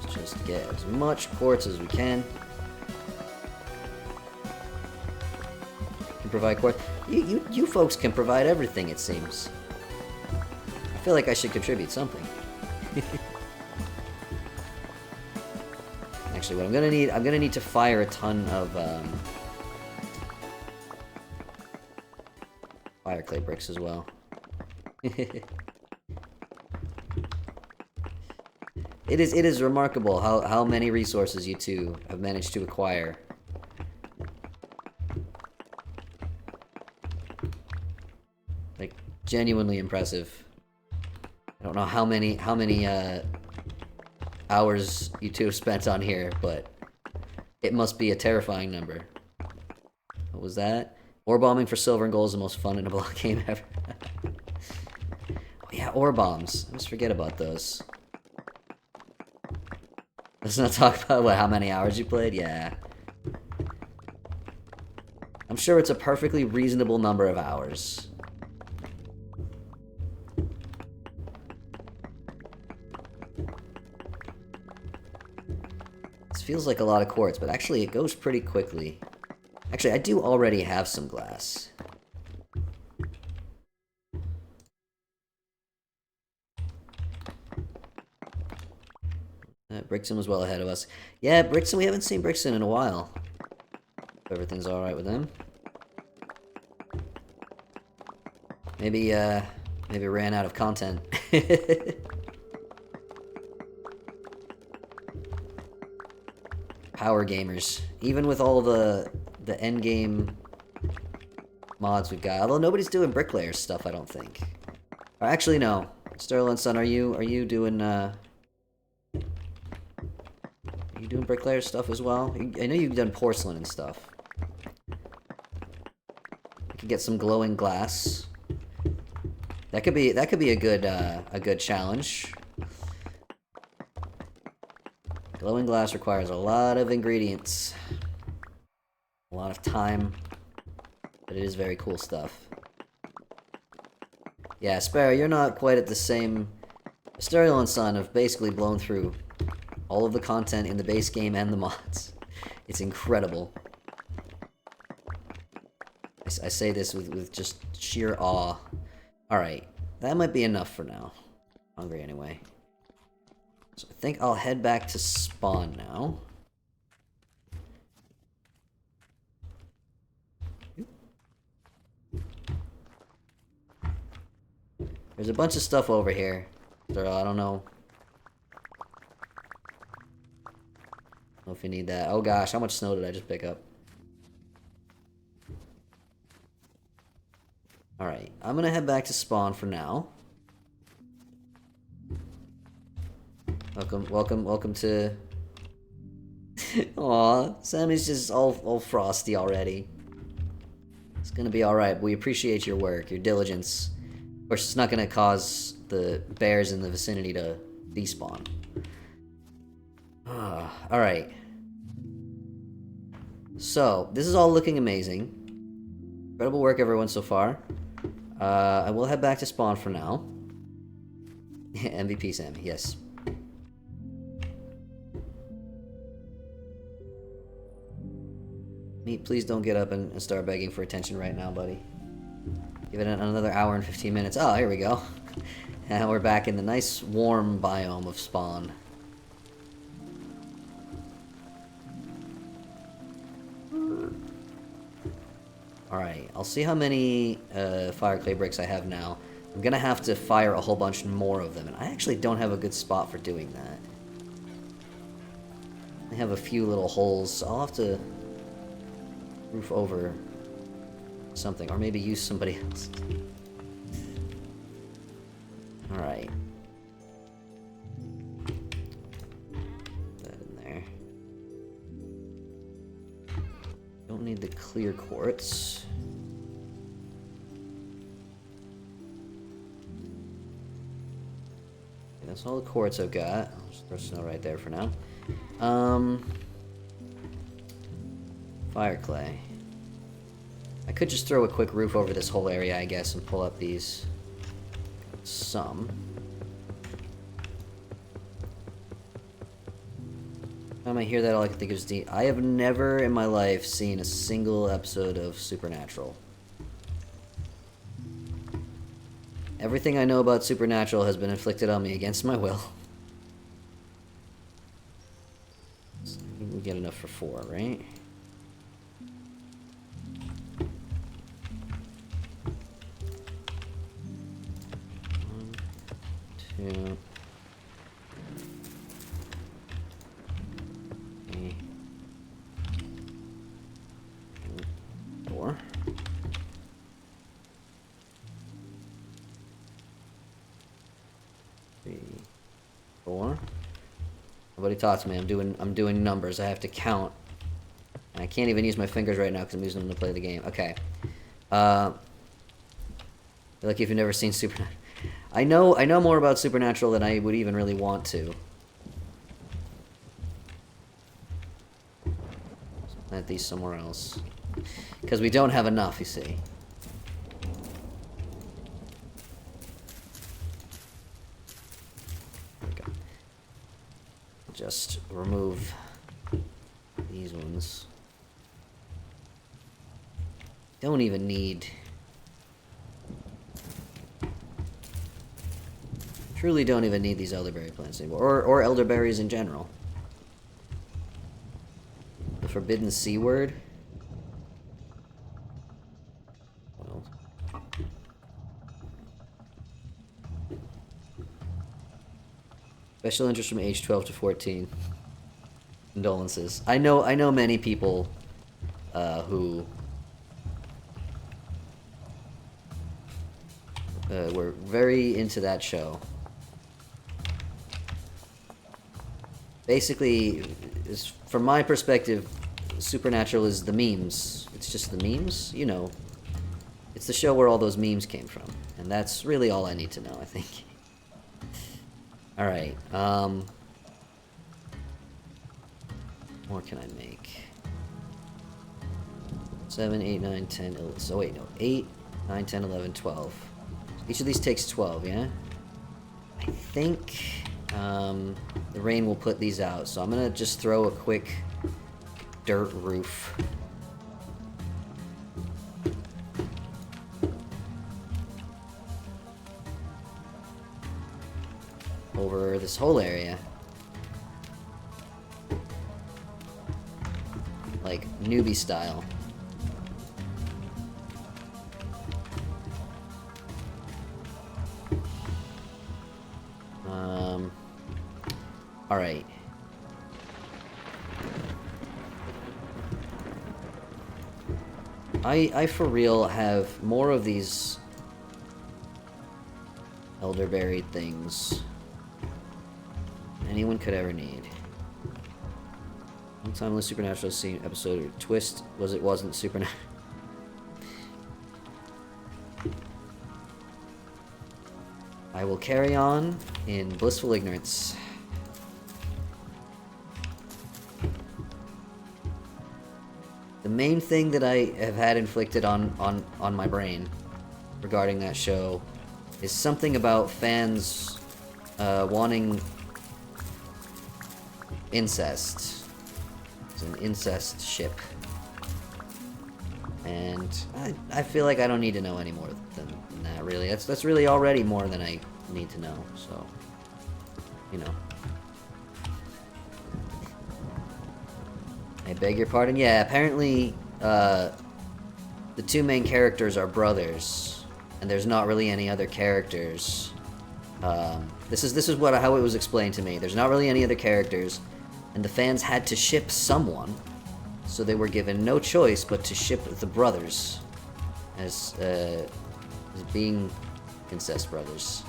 Let's just get as much quartz as we can. Provide quartz. You folks can provide everything, it seems. I feel like I should contribute something. Actually, what I'm gonna need to fire a ton of fire clay bricks as well. It is remarkable how many resources you two have managed to acquire. Like, genuinely impressive. I don't know how many hours you two have spent on here, but it must be a terrifying number. What was that? Ore bombing for silver and gold is the most fun in a block game ever. Oh yeah, ore bombs. I just forget about those. Let's not talk about how many hours you played. Yeah. I'm sure it's a perfectly reasonable number of hours. This feels like a lot of quartz, but actually it goes pretty quickly. Actually, I do already have some glass. Brixton was well ahead of us. Yeah, Brixton, we haven't seen Brixton in a while. If everything's alright with them. Maybe ran out of content. Power gamers. Even with all the endgame mods we've got. Although nobody's doing bricklayer stuff, I don't think. Or actually, no. Sterling Sun, are you doing doing bricklayer stuff as well? I know you've done porcelain and stuff. You could get some glowing glass. That could be a good challenge. Glowing glass requires a lot of ingredients, a lot of time, but it is very cool stuff. Yeah, Sparrow, you're not quite at the same. Stereo and Sun have basically blown through all of the content in the base game and the mods. It's incredible. I say this with just sheer awe. Alright, that might be enough for now. Hungry anyway. So I think I'll head back to spawn now. There's a bunch of stuff over here. So I don't know. If you need that. Oh gosh, how much snow did I just pick up? Alright, I'm gonna head back to spawn for now. Welcome to... Aw, Sammy's just all frosty already. It's gonna be alright, we appreciate your work, your diligence. Of course, it's not gonna cause the bears in the vicinity to despawn. Alright. So, this is all looking amazing. Incredible work, everyone, so far. I will head back to spawn for now. MVP Samy, yes. Mead, please don't get up and start begging for attention right now, buddy. Give it another hour and 15 minutes. Oh, here we go. And we're back in the nice warm biome of spawn. Alright, I'll see how many fire clay bricks I have now. I'm gonna have to fire a whole bunch more of them, and I actually don't have a good spot for doing that. I have a few little holes, so I'll have to roof over something, or maybe use somebody else. Alright. Put that in there. Don't need the clear quartz. Okay, that's all the quartz I've got. I'll just throw snow right there for now. Fire clay. I could just throw a quick roof over this whole area, I guess, and pull up these. Some. Time I hear that, all I can think of is I have never in my life seen a single episode of Supernatural. Everything I know about Supernatural has been inflicted on me against my will. So I think we get enough for 4, right? 1, 2. 3. 4. Nobody talk to me. I'm doing numbers. I have to count. And I can't even use my fingers right now because I'm using them to play the game. Okay. Like if you've never seen Supernatural. I know more about Supernatural than I would even really want to. Let's plant these somewhere else. Because we don't have enough, you see. There we go. Just remove these ones. Don't even need... Truly don't even need these elderberry plants anymore. Or elderberries in general. The forbidden C word? Well. Special interest from age 12 to 14. Condolences. I know many people who were very into that show. Basically, from my perspective, Supernatural is the memes. It's just the memes, you know. It's the show where all those memes came from. And that's really all I need to know, I think. Alright, more can I make? 7, 8, 9, 10, 11, so wait, no, 8, 9, 10, 11, 12. Each of these takes 12, yeah? I think, the rain will put these out, so I'm gonna just throw a quick dirt roof. Over this whole area. Like, newbie style. Alright. I for real have more of these elderberry things than anyone could ever need. One time on the Supernatural scene episode or twist was it wasn't Supernatural. I will carry on in blissful ignorance. The main thing that I have had inflicted on my brain regarding that show is something about fans wanting incest. It's an incest ship. And I feel like I don't need to know any more than that, really. That's really already more than I need to know, so, you know. I beg your pardon? Yeah, apparently, the two main characters are brothers, and there's not really any other characters. This is how it was explained to me. There's not really any other characters, and the fans had to ship someone, so they were given no choice but to ship the brothers as being incest brothers.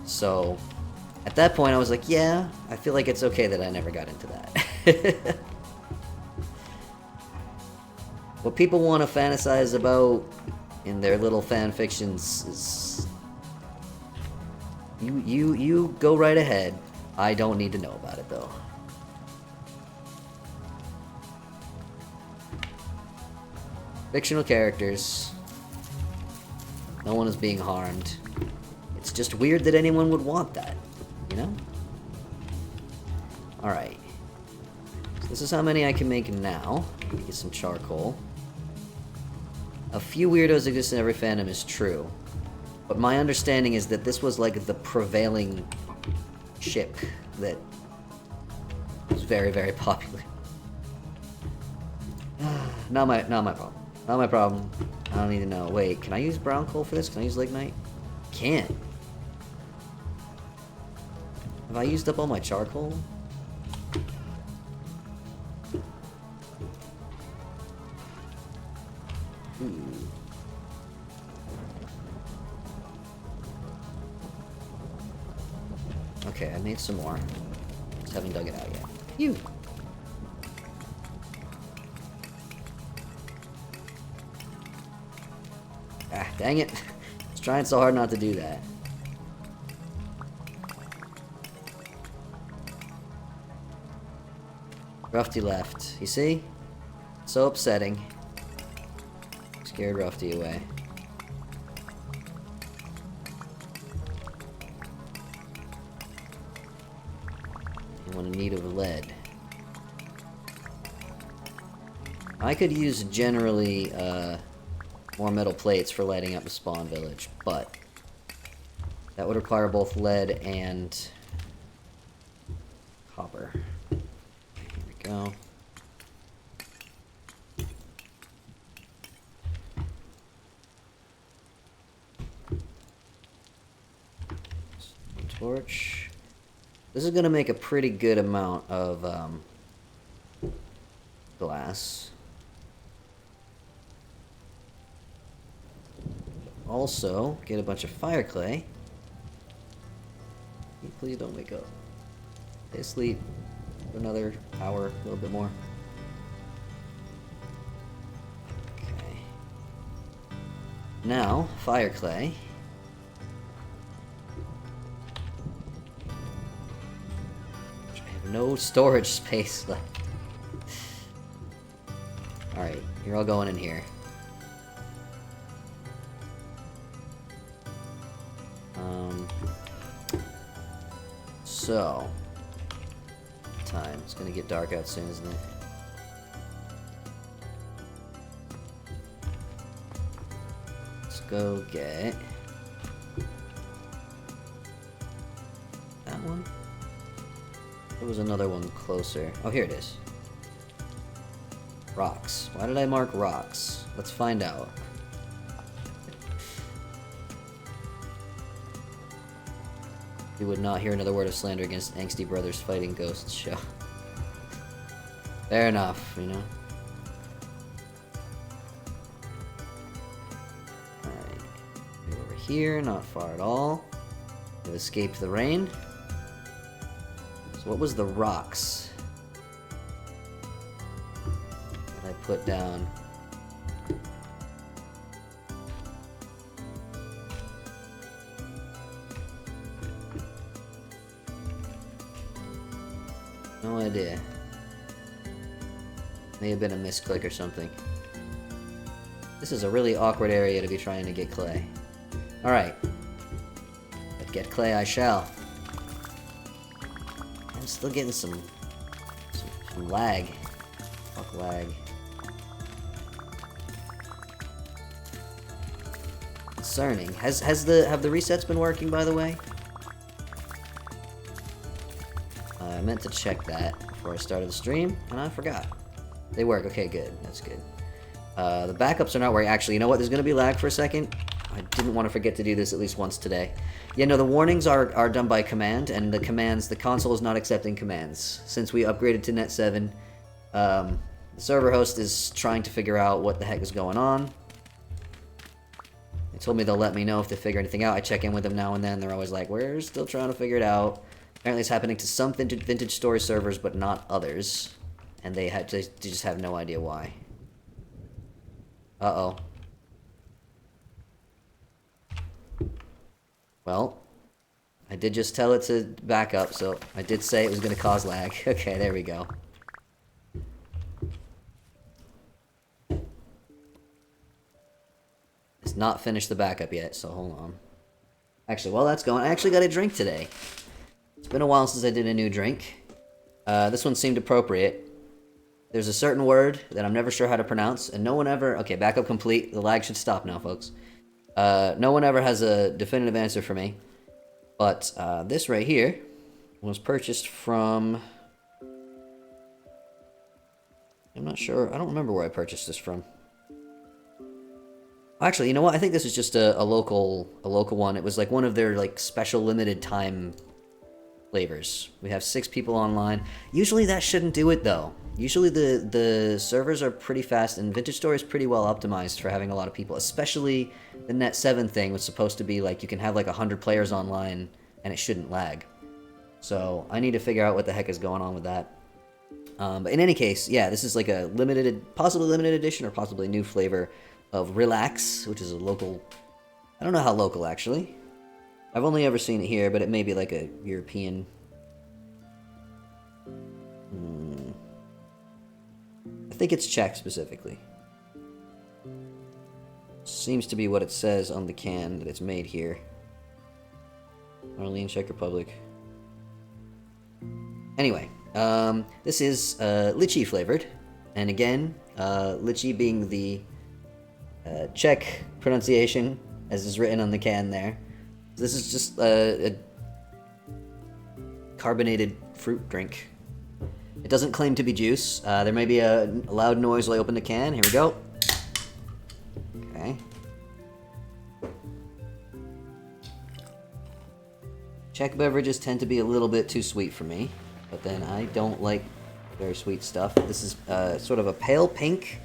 So, at that point, I was like, yeah, I feel like it's okay that I never got into that. What people want to fantasize about in their little fan fictions is... You go right ahead. I don't need to know about it, though. Fictional characters. No one is being harmed. It's just weird that anyone would want that, you know? Alright. So this is how many I can make now. Let me get some charcoal. A few weirdos exist in every fandom is true. But my understanding is that this was like the prevailing ship that was very, very popular. Not my problem. Not my problem. I don't need to know. Wait, can I use brown coal for this? Can I use lignite? Can't. Have I used up all my charcoal? Ooh. Okay, I made some more. Just haven't dug it out yet. Phew! Ah, dang it. I was trying so hard not to do that. Rufty left. You see? So upsetting. Scared Rufty away. I'm in need of lead. I could use generally, more metal plates for lighting up the spawn village, but that would require both lead and copper. Here we go. Torch. This is gonna make a pretty good amount of glass. Also, get a bunch of fire clay. Please don't wake up. Stay asleep for another hour, a little bit more. Okay. Now, fire clay. I have no storage space left. Alright, you're all going in here. So, time. It's gonna get dark out soon, isn't it? Let's go get that one. There was another one closer. Oh, here it is. Rocks. Why did I mark rocks? Let's find out. You would not hear another word of slander against angsty brothers fighting ghosts show. Fair enough, you know? Alright. Over here, not far at all. We've escaped the rain. So what was the rocks that I put down? idea. May have been a misclick or something. This is a really awkward area to be trying to get clay. Alright. But get clay I shall. I'm still getting some lag. Fuck lag. Concerning. Have the resets been working, by the way? I meant to check that before I started the stream, and I forgot. They work. Okay, good. That's good. The backups are not working. Actually, you know what? There's going to be lag for a second. I didn't want to forget to do this at least once today. Yeah, no, the warnings are done by command, and the console is not accepting commands. Since we upgraded to Net 7, the server host is trying to figure out what the heck is going on. They told me they'll let me know if they figure anything out. I check in with them now and then. They're always like, we're still trying to figure it out. Apparently it's happening to some vintage story servers, but not others. And they just have no idea why. Uh-oh. Well, I did just tell it to back up, so I did say it was going to cause lag. Okay, there we go. It's not finished the backup yet, so hold on. Actually, while that's going, I actually got a drink today. It's been a while since I did a new drink. This one seemed appropriate. There's a certain word that I'm never sure how to pronounce, and no one ever... Okay, backup complete. The lag should stop now, folks. No one ever has a definitive answer for me. But this right here was purchased from... I'm not sure. I don't remember where I purchased this from. Actually, you know what? I think this is just a local one. It was like one of their like special limited time flavors. We have 6 people online. Usually that shouldn't do it though. Usually the servers are pretty fast, and Vintage Story is pretty well optimized for having a lot of people, especially the Net 7 thing was supposed to be like you can have like 100 players online and it shouldn't lag. So I need to figure out what the heck is going on with that. But in any case, yeah, this is like a possibly limited edition or possibly new flavor of Relax, which is a local... I don't know how local, actually. I've only ever seen it here, but it may be like a European... I think it's Czech, specifically. Seems to be what it says on the can, that it's made here. Only in Czech Republic. Anyway, this is lychee flavored. And again, lychee being the Czech pronunciation, as is written on the can there. This is just a carbonated fruit drink. It doesn't claim to be juice. There may be a loud noise while I open the can. Here we go. Okay. Czech beverages tend to be a little bit too sweet for me, but then I don't like very sweet stuff. This is sort of a pale pink.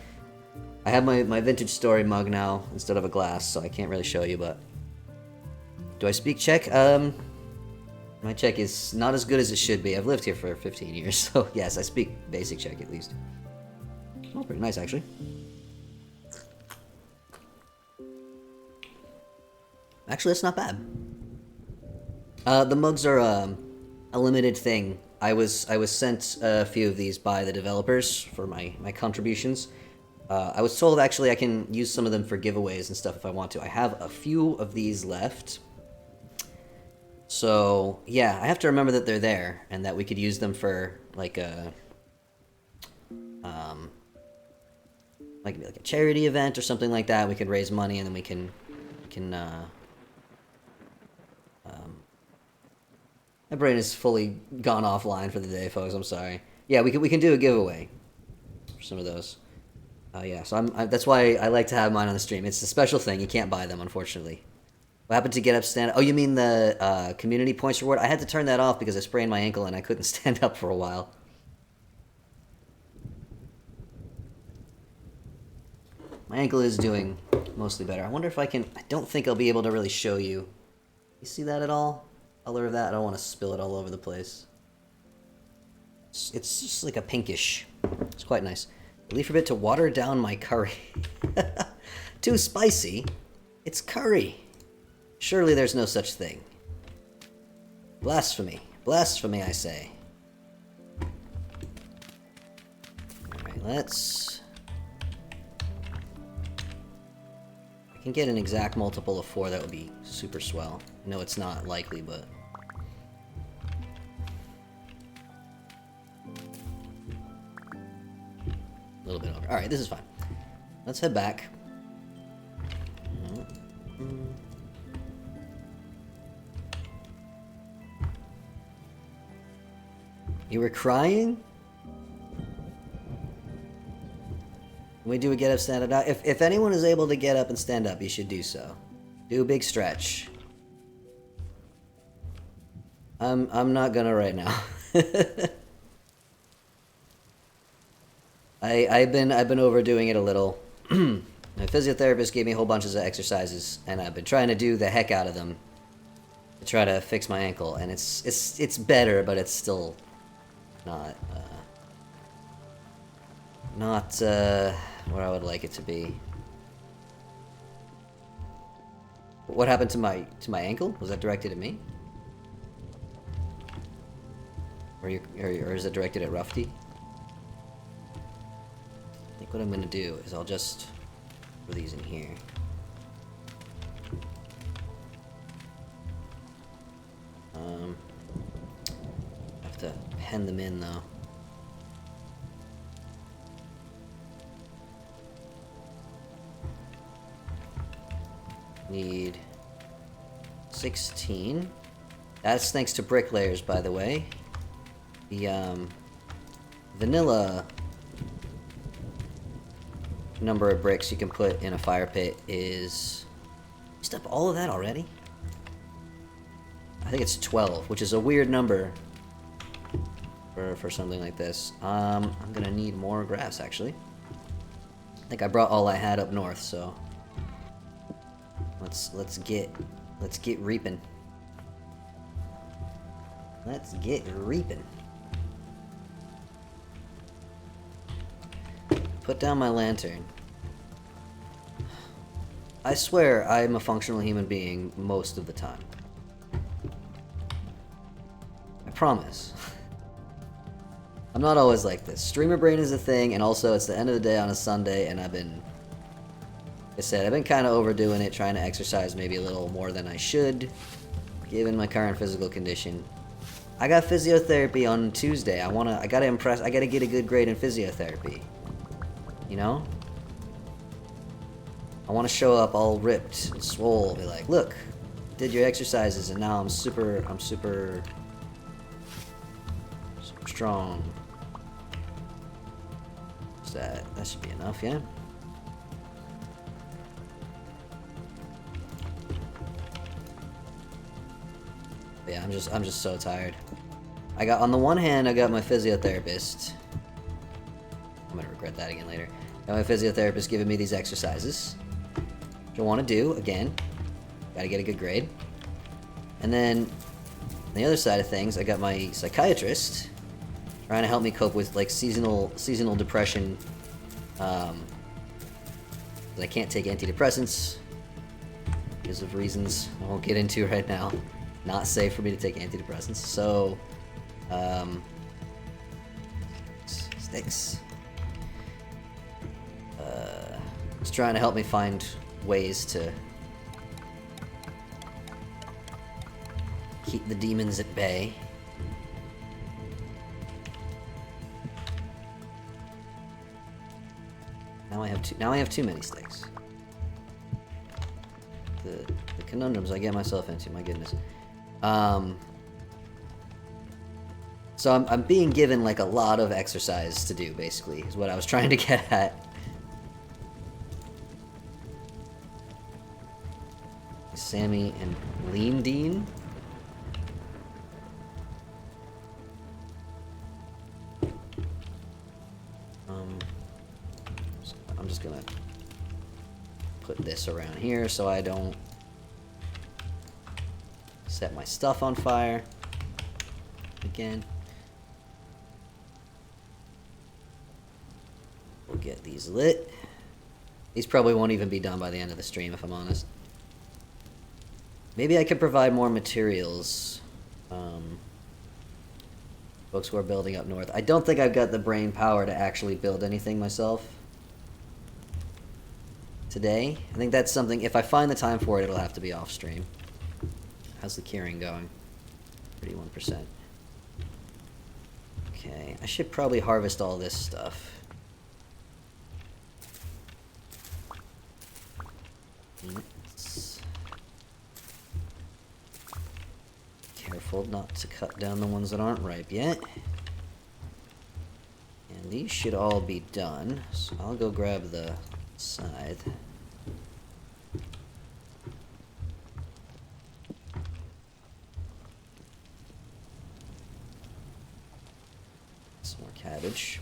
I have my Vintage Story mug now instead of a glass, so I can't really show you, but... Do I speak Czech? My Czech is not as good as it should be. I've lived here for 15 years, so yes, I speak basic Czech at least. Smells pretty nice, actually. Actually, that's not bad. The mugs are a limited thing. I was sent a few of these by the developers for my contributions. I was told actually I can use some of them for giveaways and stuff if I want to. I have a few of these left. So, yeah, I have to remember that they're there and that we could use them for like a like a charity event or something like that. We could raise money and then we can my brain is fully gone offline for the day, folks. I'm sorry. Yeah, we can do a giveaway for some of those. Yeah, so that's why I like to have mine on the stream. It's a special thing. You can't buy them, unfortunately. What happened to get up, stand up? Oh, you mean the community points reward? I had to turn that off because I sprained my ankle and I couldn't stand up for a while. My ankle is doing mostly better. I wonder if I can... I don't think I'll be able to really show you. You see that at all? Color of that? I don't want to spill it all over the place. It's just like a pinkish. It's quite nice. Leave for a bit to water down my curry. Too spicy? It's curry. Surely there's no such thing. Blasphemy. Blasphemy, I say. let's... If I can get an exact multiple of 4, that would be super swell. No, it's not likely, but... A little bit over. Alright, this is fine. Let's head back. You were crying? Can we do a get up, stand up? If anyone is able to get up and stand up, you should do so. Do a big stretch. I'm not gonna right now. I've been overdoing it a little. My physiotherapist gave me a whole bunch of exercises, and I've been trying to do the heck out of them to try to fix my ankle, and it's better, but it's still not what I would like it to be. What happened to my ankle? Was that directed at me? Or is it directed at Rufty? I think what I'm gonna do is I'll just put these in here. I have to pen them in though. Need 16. That's thanks to bricklayers, by the way. The vanilla number of bricks you can put in a fire pit is... Used up all of that already? I think it's 12, which is a weird number for something like this. I'm gonna need more grass, actually. I think I brought all I had up north, so let's get reaping. Let's get reaping. Put down my lantern. I swear I'm a functional human being most of the time. I promise. I'm not always like this. Streamer brain is a thing, and also it's the end of the day on a Sunday, and like I said, I've been kind of overdoing it, trying to exercise maybe a little more than I should, given my current physical condition. I got physiotherapy on Tuesday. I gotta get a good grade in physiotherapy. You know? I want to show up all ripped and swole, be like, look, did your exercises, and now I'm super strong. So that should be enough, yeah? But yeah, I'm just so tired. On the one hand, I got my physiotherapist. I'm gonna regret that again later. Got my physiotherapist giving me these exercises, which I want to do again. Gotta get a good grade. And then, on the other side of things, I got my psychiatrist trying to help me cope with like seasonal depression. I can't take antidepressants because of reasons I won't get into right now. Not safe for me to take antidepressants. So, sticks. He's trying to help me find ways to keep the demons at bay. Now I have too many sticks. The conundrums I get myself into, my goodness. So I'm being given like a lot of exercise to do, basically, is what I was trying to get at. Samy and Lean Dean. So I'm just gonna put this around here so I don't set my stuff on fire again. We'll get these lit. These probably won't even be done by the end of the stream, if I'm honest. Maybe I could provide more materials Folks who are building up north. I don't think I've got the brain power to actually build anything myself today. I think that's something, if I find the time for it, it'll have to be off stream. How's the curing going? 31%. Okay, I should probably harvest all this stuff. Careful not to cut down the ones that aren't ripe yet. And these should all be done, so I'll go grab the scythe. Some more cabbage.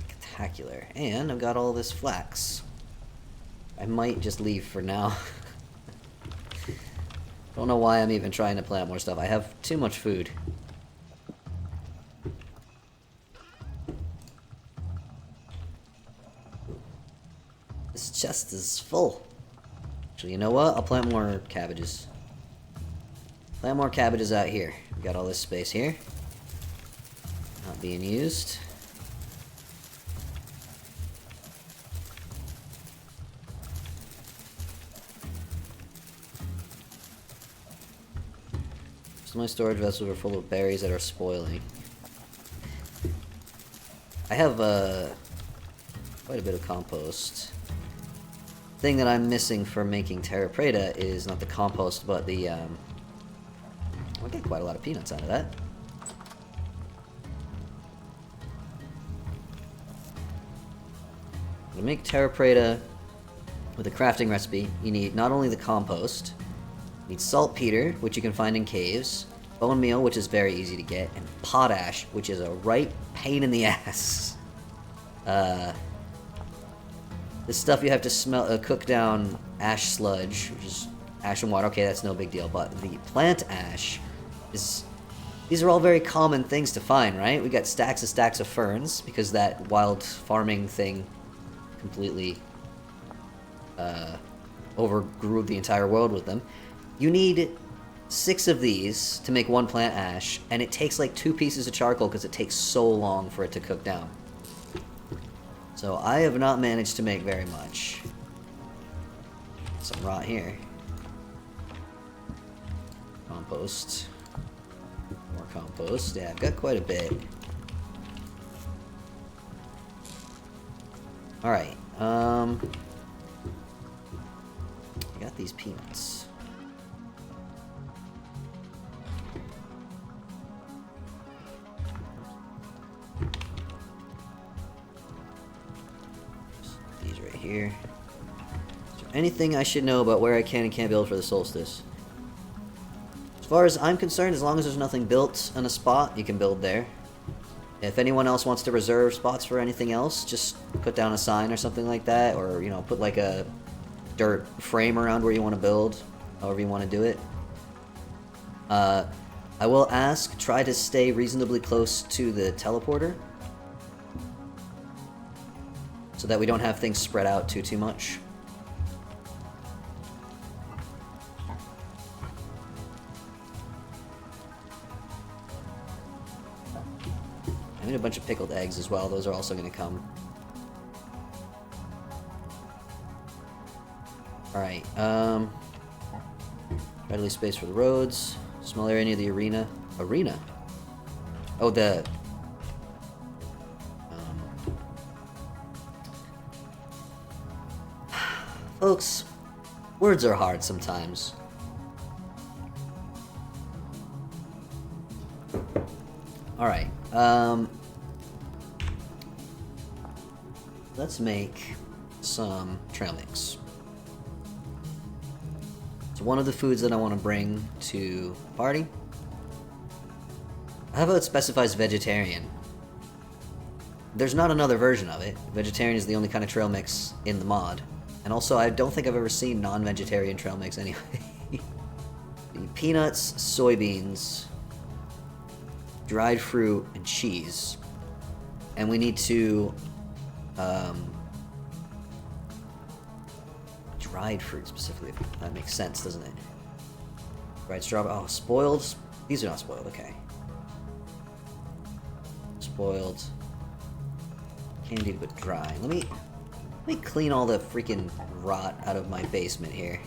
Spectacular. And I've got all this flax. I might just leave for now. Don't know why I'm even trying to plant more stuff. I have too much food. This chest is full. Actually, you know what? I'll plant more cabbages. Plant more cabbages out here. We've got all this space here. Not being used. My storage vessels are full of berries that are spoiling. I have quite a bit of compost. Thing that I'm missing for making terra preta is not the compost, but the I get quite a lot of peanuts out of that. To make terra preta with a crafting recipe, you need not only the compost, you need saltpeter, which you can find in caves, bone meal, which is very easy to get, and potash, which is a right pain in the ass. This stuff you have to cook down ash sludge, which is ash and water. Okay, that's no big deal, but the plant ash is... These are all very common things to find, right? We got stacks of ferns, because that wild farming thing completely overgrew the entire world with them. You need 6 of these to make 1 plant ash, and it takes like 2 pieces of charcoal because it takes so long for it to cook down. So I have not managed to make very much. Some rot here. Compost. More compost. Yeah, I've got quite a bit. Alright, I got these peanuts. These right here. Is there anything I should know about where I can and can't build for the solstice? As far as I'm concerned, as long as there's nothing built on a spot, you can build there. If anyone else wants to reserve spots for anything else, just put down a sign or something like that, or, you know, put like a dirt frame around where you want to build, however you want to do it. I will ask, try to stay reasonably close to the teleporter, so that we don't have things spread out too much. I need a bunch of pickled eggs as well. Those are also going to come. Alright, try to leave space for the roads. Small area near the arena. Arena? Oh, the... Folks, words are hard sometimes. Alright, let's make some trail mix. So one of the foods that I want to bring to the party, how about it specifies vegetarian? There's not another version of it. Vegetarian is the only kind of trail mix in the mod. And also, I don't think I've ever seen non-vegetarian trail mix anyway. The peanuts, soybeans, dried fruit, and cheese. And we need to... dried fruit specifically. That makes sense, doesn't it? Dried strawberry. Oh, spoiled. These are not spoiled. Okay. Spoiled. Candied but dry. Let me clean all the freaking rot out of my basement here.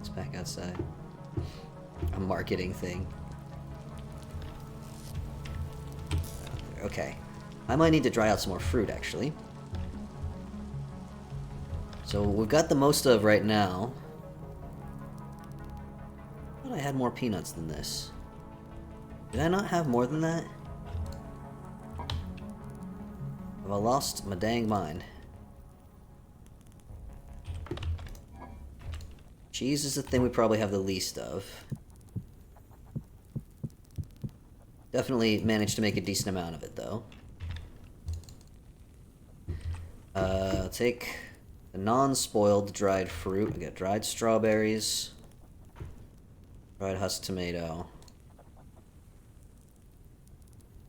It's back outside. A marketing thing. Okay. I might need to dry out some more fruit, actually. So we've got the most of right now. I thought I had more peanuts than this. Did I not have more than that? Have I lost my dang mind? Cheese is the thing we probably have the least of. Definitely managed to make a decent amount of it, though. Take the non-spoiled dried fruit. I got dried strawberries, dried husk tomato.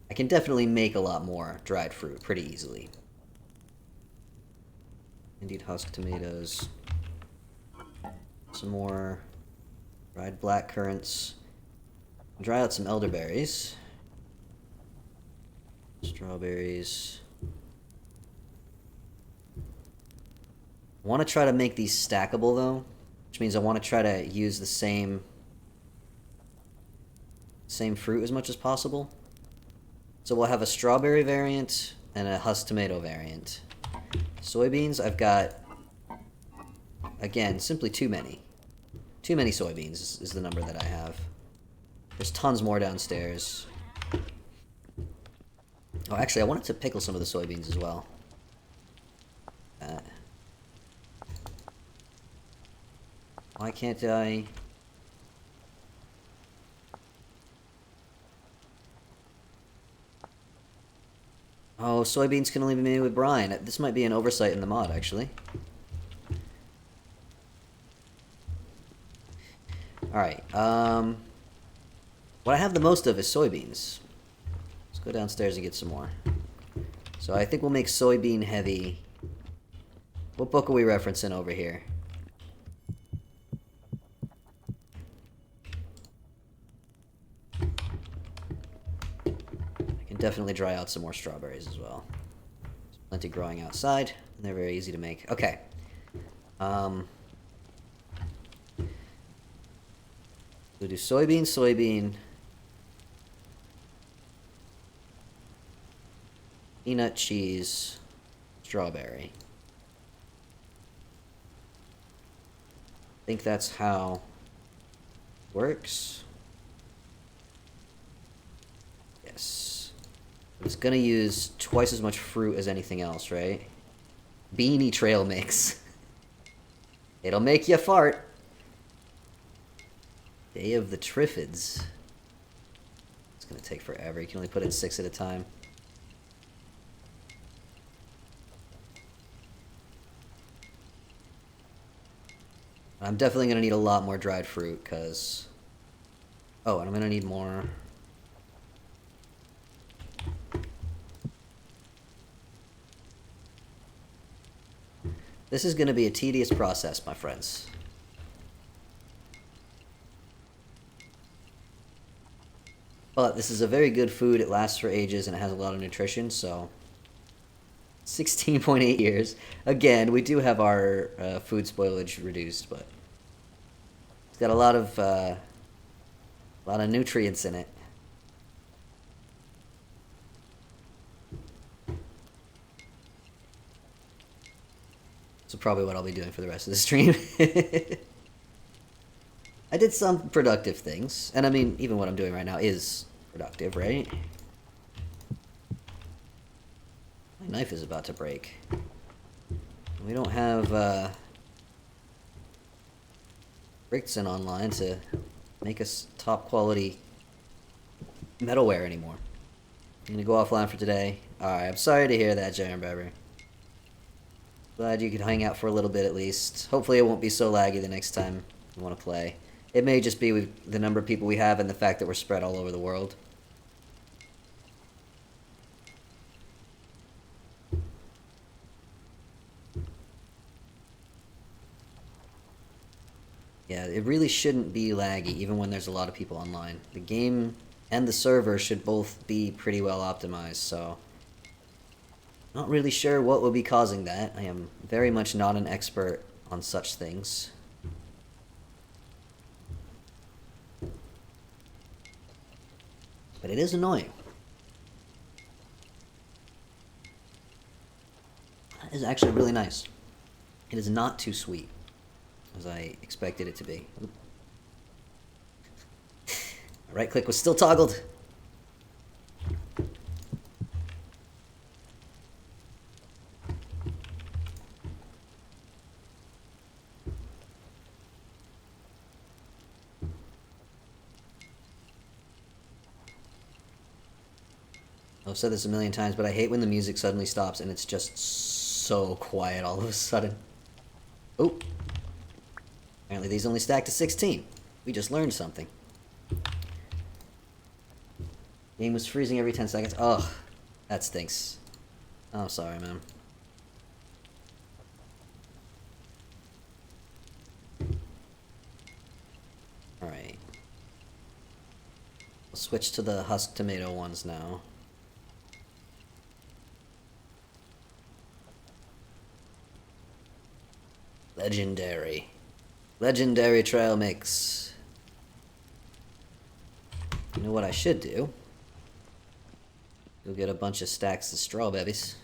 I can definitely make a lot more dried fruit pretty easily. Indeed, husk tomatoes. Some more dried black currants. Dry out some elderberries. Strawberries. I want to try to make these stackable, though, which means I want to try to use the same fruit as much as possible. So we'll have a strawberry variant and a husk tomato variant. Soybeans, I've got, again, simply too many. Too many soybeans is the number that I have. There's tons more downstairs. Oh, actually, I wanted to pickle some of the soybeans as well. Why can't I... Oh, soybeans can only be made with brine. This might be an oversight in the mod, actually. Alright, what I have the most of is soybeans. Let's go downstairs and get some more. So I think we'll make soybean heavy. What book are we referencing over here? I can definitely dry out some more strawberries as well. There's plenty growing outside, and they're very easy to make. Okay. We'll do soybean, peanut, cheese, strawberry. I think that's how it works. Yes. It's gonna use twice as much fruit as anything else, right? Beanie trail mix. It'll make you fart. Day of the Triffids. It's gonna take forever. You can only put in 6 at a time. I'm definitely gonna need a lot more dried fruit, because... Oh, and I'm gonna need more... This is gonna be a tedious process, my friends. But this is a very good food, it lasts for ages, and it has a lot of nutrition, so... 16.8 years. Again, we do have our food spoilage reduced, but... It's got a lot of nutrients in it. So probably what I'll be doing for the rest of the stream. I did some productive things, and I mean, even what I'm doing right now is productive, right? My knife is about to break. We don't have Rickson online to make us top quality metalware anymore. I'm gonna go offline for today. Alright, I'm sorry to hear that, Jaren Barber. Glad you could hang out for a little bit at least. Hopefully it won't be so laggy the next time you want to play. It may just be with the number of people we have and the fact that we're spread all over the world. Yeah, it really shouldn't be laggy, even when there's a lot of people online. The game and the server should both be pretty well optimized, so... Not really sure what will be causing that. I am very much not an expert on such things. But it is annoying. That is actually really nice. It is not too sweet, as I expected it to be. Right click was still toggled. I've said this a million times, but I hate when the music suddenly stops and it's just so quiet all of a sudden. Oh. Apparently these only stack to 16. We just learned something. Game was freezing every 10 seconds. Ugh. That stinks. Oh, sorry, man. Alright. We'll switch to the husk tomato ones now. Legendary. Legendary trail mix. You know what I should do? Go get a bunch of stacks of strawberries.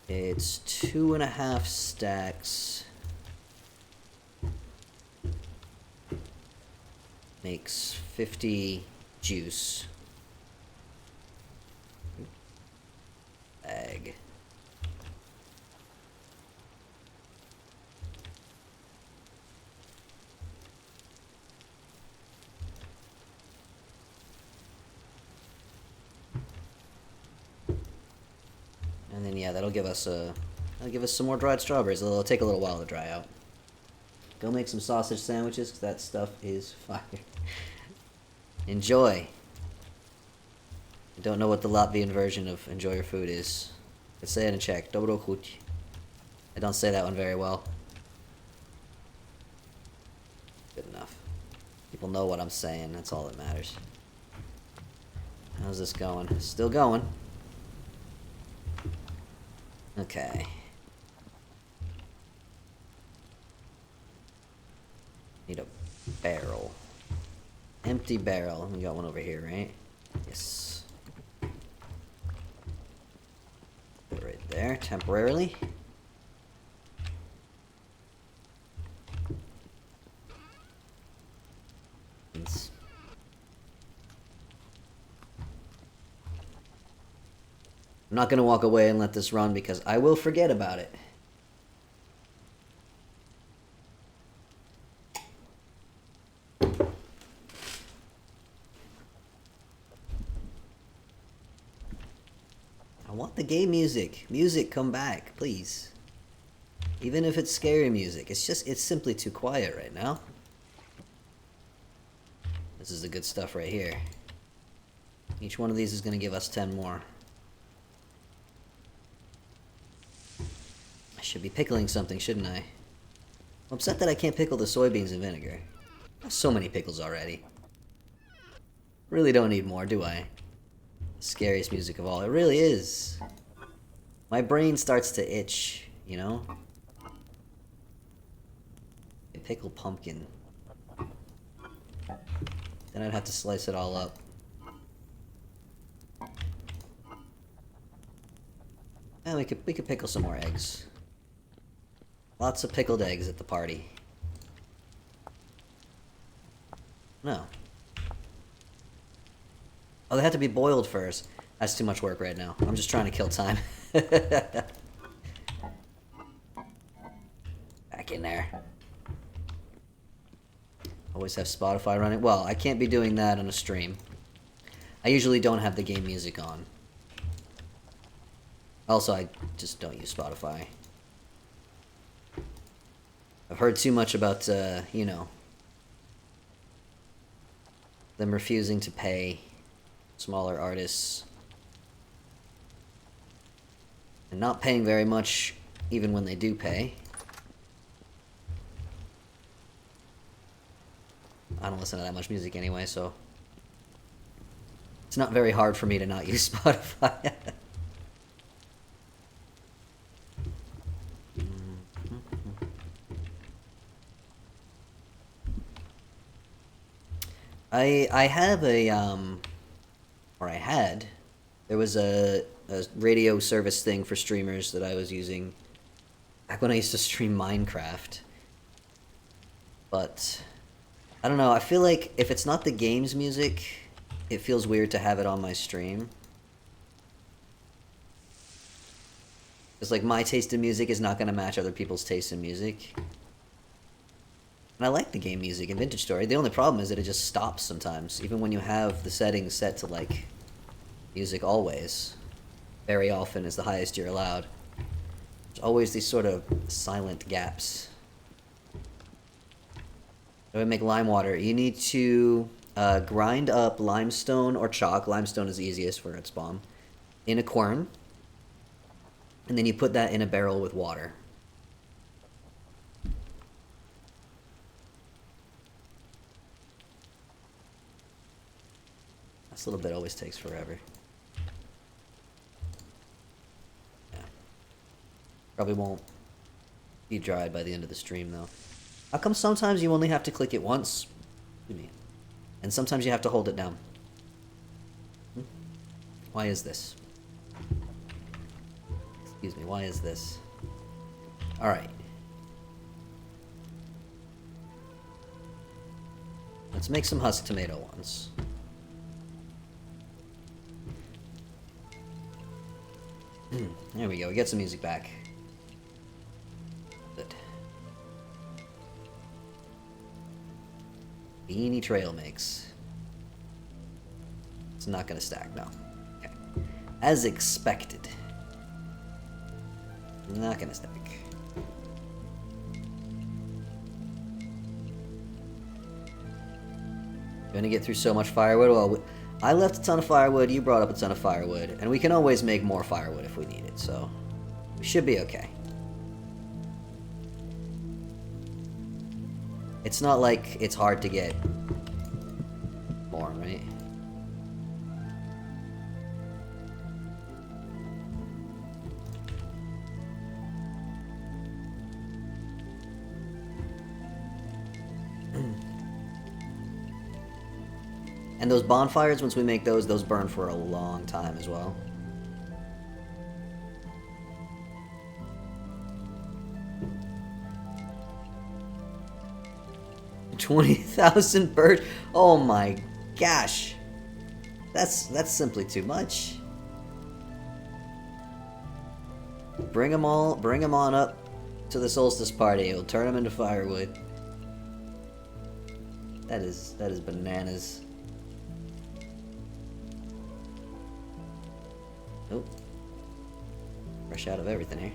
It's 2.5 stacks. Makes 50 juice. Egg. And then yeah, that'll give us some more dried strawberries. It'll take a little while to dry out. Go make some sausage sandwiches, because that stuff is fire. Enjoy. I don't know what the Latvian version of enjoy your food is. Let's say it in Czech. Dobro chuť. I don't say that one very well. Good enough. People know what I'm saying. That's all that matters. How's this going? Still going. Okay. Need a barrel. Empty barrel. We got one over here, right? Yes. Put it right there, temporarily. I'm not going to walk away and let this run because I will forget about it. I want the game music. Music, come back, please. Even if it's scary music. It's simply too quiet right now. This is the good stuff right here. Each one of these is going to give us 10 more. I should be pickling something, shouldn't I? I'm upset that I can't pickle the soybeans in vinegar. I have so many pickles already. Really don't need more, do I? Scariest music of all. It really is. My brain starts to itch, you know? A pickled pumpkin. Then I'd have to slice it all up. And we could pickle some more eggs. Lots of pickled eggs at the party. No. Oh, they have to be boiled first. That's too much work right now. I'm just trying to kill time. Back in there. Always have Spotify running. Well, I can't be doing that on a stream. I usually don't have the game music on. Also, I just don't use Spotify. I've heard too much about, you know, them refusing to pay smaller artists. And not paying very much even when they do pay. I don't listen to that much music anyway, so it's not very hard for me to not use Spotify. I have a or I had, there was a radio service thing for streamers that I was using back when I used to stream Minecraft. But I don't know, I feel like if it's not the game's music, it feels weird to have it on my stream. It's like my taste in music is not going to match other people's taste in music. And I like the game music in Vintage Story. The only problem is that it just stops sometimes, even when you have the settings set to, like, music always. Very often is the highest you're allowed. There's always these sort of silent gaps. To make lime water, you need to grind up limestone or chalk. Limestone is the easiest for its bomb. In a quern. And then you put that in a barrel with water. This little bit always takes forever. Yeah. Probably won't be dried by the end of the stream, though. How come sometimes you only have to click it once? And sometimes you have to hold it down? Why is this? Excuse me, why is this? Alright. Let's make some husk tomato ones. There we go, we get some music back. Good. Beanie Trail mix. It's not gonna stack, no. Okay. As expected. Not gonna stack. Gonna get through so much firewood? Well, I left a ton of firewood, you brought up a ton of firewood, and we can always make more firewood if we need it, so we should be okay. It's not like it's hard to get more, right? And those bonfires, once we make those burn for a long time as well. $20,000 birds. Oh my gosh. That's simply too much. Bring them on up to the solstice party. We'll turn them into firewood. That is bananas. Oh. Fresh out of everything here.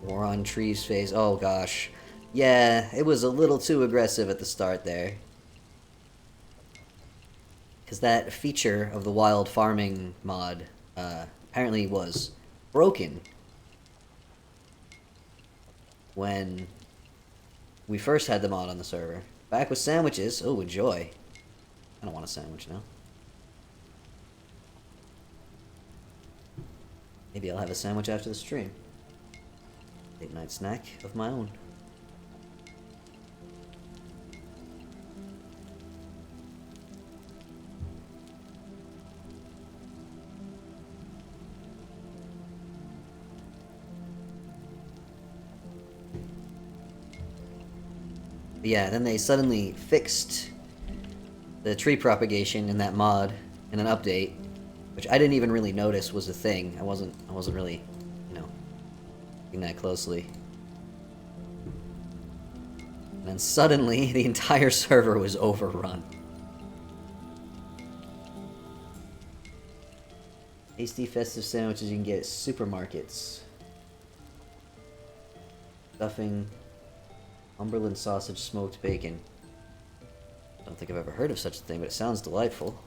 War on Tree's face. Oh gosh. Yeah, it was a little too aggressive at the start there. Because that feature of the wild farming mod apparently was broken when we first had the mod on the server. Back with sandwiches. Oh, enjoy. I don't want a sandwich now. Maybe I'll have a sandwich after the stream. Late night snack of my own. But yeah, then they suddenly fixed the tree propagation in that mod in an update, which I didn't even really notice was a thing. I wasn't really, looking that closely. And then suddenly the entire server was overrun. Tasty festive sandwiches you can get at supermarkets. Stuffing, Cumberland sausage, smoked bacon. don't think I've ever heard of such a thing, but it sounds delightful.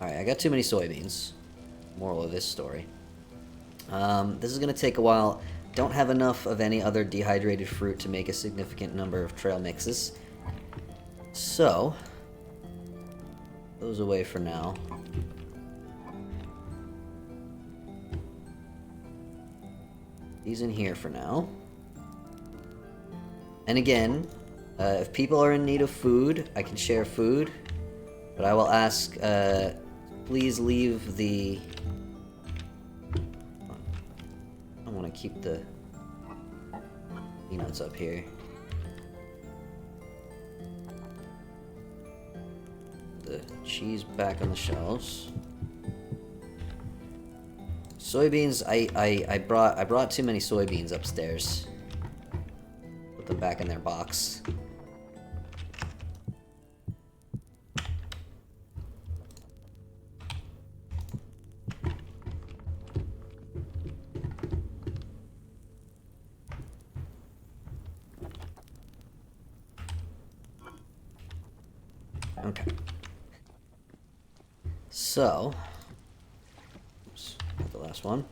Alright, I got too many soybeans. Moral of this story. This is going to take a while. Don't have enough of any other dehydrated fruit to make a significant number of trail mixes. So, those away for now. These in here for now. And again, if people are in need of food, I can share food. But I will ask, please leave the... I want to keep the peanuts up here. The cheese back on the shelves. Soybeans, I brought too many soybeans upstairs. Put them back in their box. Okay. So, oops, not the last one.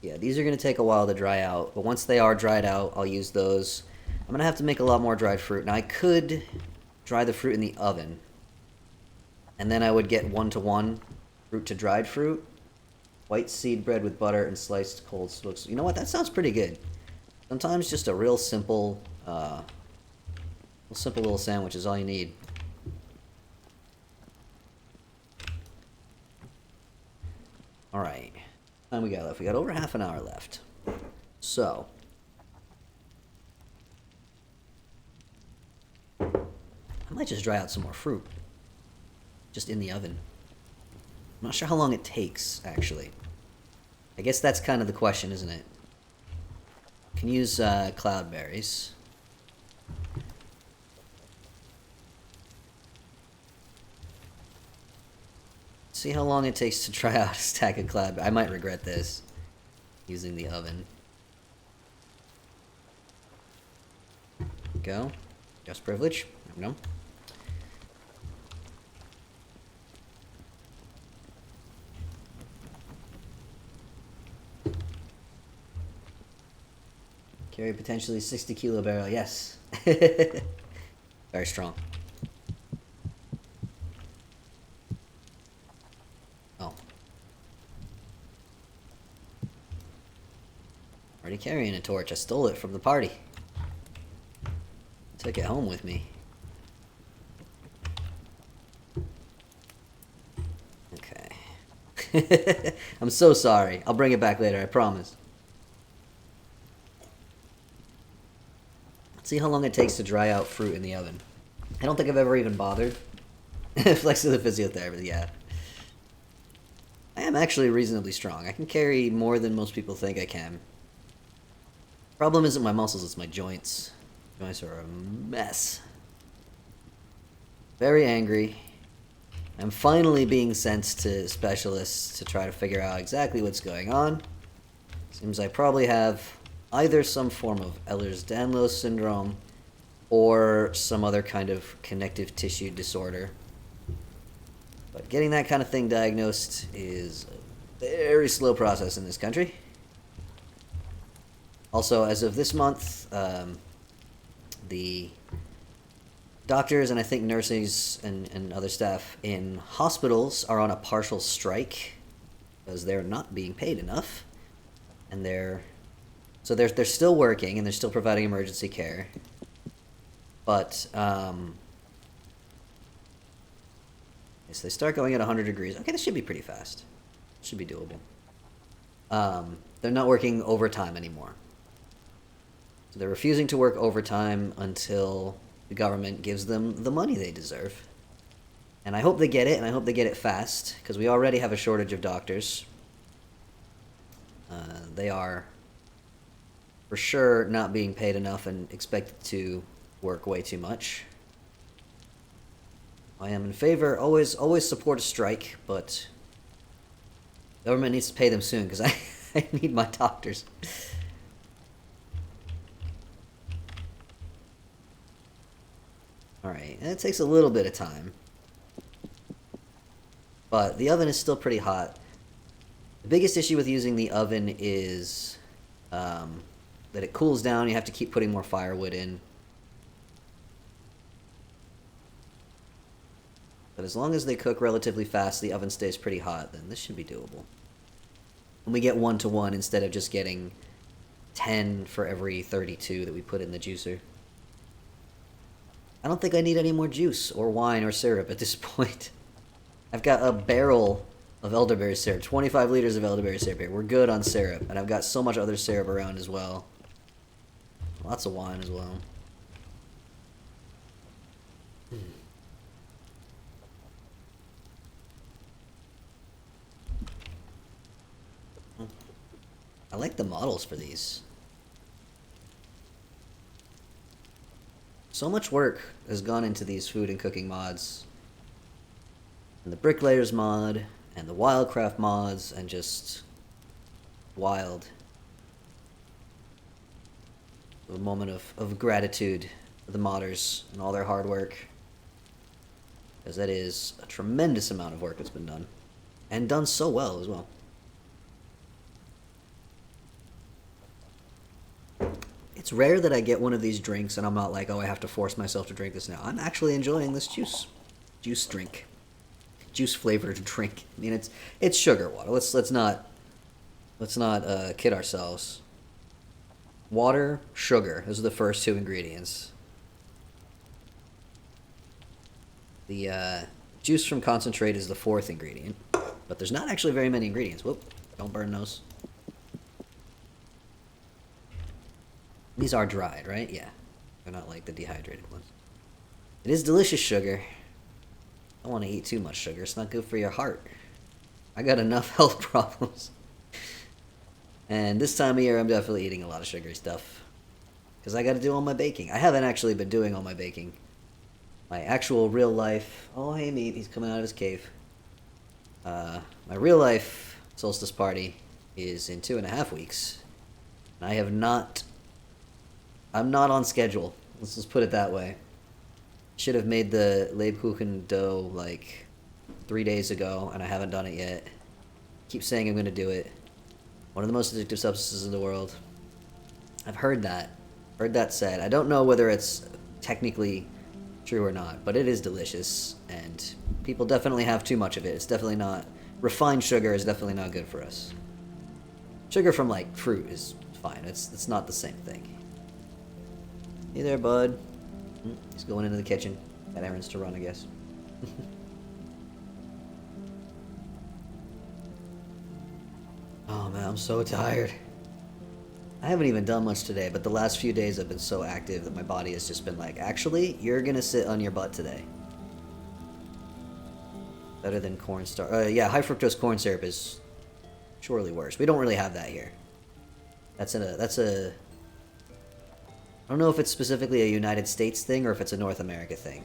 Yeah, these are going to take a while to dry out, but once they are dried out, I'll use those. I'm going to have to make a lot more dried fruit. Now, I could dry the fruit in the oven, and then I would get 1-to-1 fruit to dried fruit, white seed bread with butter, and sliced cold smokes. You know what? That sounds pretty good. Sometimes just a real simple little sandwich is all you need. Alright. Time we got left? We got over half an hour left. So. I might just dry out some more fruit. Just in the oven. I'm not sure how long it takes, actually. I guess that's kind of the question, isn't it? Can use cloudberries. See how long it takes to try out a stack of cloud. I might regret this. Using the oven. Go. Just privilege. No. Carry potentially 60 kilo barrel. Yes. Very strong. Already carrying a torch. I stole it from the party. Took it home with me. Okay. I'm so sorry. I'll bring it back later, I promise. Let's see how long it takes to dry out fruit in the oven. I don't think I've ever even bothered. Flex to the physiotherapist, yeah. I am actually reasonably strong. I can carry more than most people think I can. Problem isn't my muscles, it's my joints. Joints are a mess. Very angry. I'm finally being sent to specialists to try to figure out exactly what's going on. Seems I probably have either some form of Ehlers-Danlos syndrome or some other kind of connective tissue disorder. But getting that kind of thing diagnosed is a very slow process in this country. Also, as of this month, the doctors and I think nurses and other staff in hospitals are on a partial strike because they're not being paid enough, and they're still working and they're still providing emergency care, but so they start going at 100 degrees. Okay, this should be pretty fast. Should be doable. They're not working overtime anymore. So they're refusing to work overtime until the government gives them the money they deserve. And I hope they get it, and I hope they get it fast, because we already have a shortage of doctors. They are, for sure, not being paid enough and expected to work way too much. I am in favor, always support a strike, but government needs to pay them soon, because I need my doctors. Alright, and it takes a little bit of time. But the oven is still pretty hot. The biggest issue with using the oven is that it cools down. You have to keep putting more firewood in. But as long as they cook relatively fast, the oven stays pretty hot, then this should be doable. And we get 1-to-1 instead of just getting 10 for every 32 that we put in the juicer. I don't think I need any more juice or wine or syrup at this point. I've got a barrel of elderberry syrup, 25 liters of elderberry syrup here. We're good on syrup, and I've got so much other syrup around as well. Lots of wine as well. I like the models for these. So much work has gone into these food and cooking mods. And the Bricklayers mod, and the Wildcraft mods, and just wild. A moment of gratitude for the modders and all their hard work. Because that is a tremendous amount of work that's been done. And done so well as well. It's rare that I get one of these drinks and I'm not like, oh, I have to force myself to drink this now. I'm actually enjoying this juice drink, juice flavored drink. I mean, it's sugar water. Let's not kid ourselves. Water, sugar. Those are the first two ingredients. The juice from concentrate is the fourth ingredient, but there's not actually very many ingredients. Whoop! Don't burn those. These are dried, right? Yeah. They're not like the dehydrated ones. It is delicious sugar. I don't want to eat too much sugar. It's not good for your heart. I got enough health problems. And this time of year, I'm definitely eating a lot of sugary stuff. Because I got to do all my baking. I haven't actually been doing all my baking. My actual real life... Oh, hey, Mead. He's coming out of his cave. My real life solstice party is in 2.5 weeks. And I have not... I'm not on schedule. Let's just put it that way. Should have made the Lebkuchen dough like 3 days ago, and I haven't done it yet. Keep saying I'm going to do it. One of the most addictive substances in the world. I've heard that. Heard that said. I don't know whether it's technically true or not, but it is delicious, and people definitely have too much of it. It's definitely not... Refined sugar is definitely not good for us. Sugar from, like, fruit is fine. It's not the same thing. Hey there, bud. He's going into the kitchen. Got errands to run, I guess. Oh, man, I'm so tired. I haven't even done much today, but the last few days I've been so active that my body has just been like, actually, you're gonna sit on your butt today. Better than cornstarch. Yeah, high fructose corn syrup is surely worse. We don't really have that here. That's a... I don't know if it's specifically a United States thing or if it's a North America thing.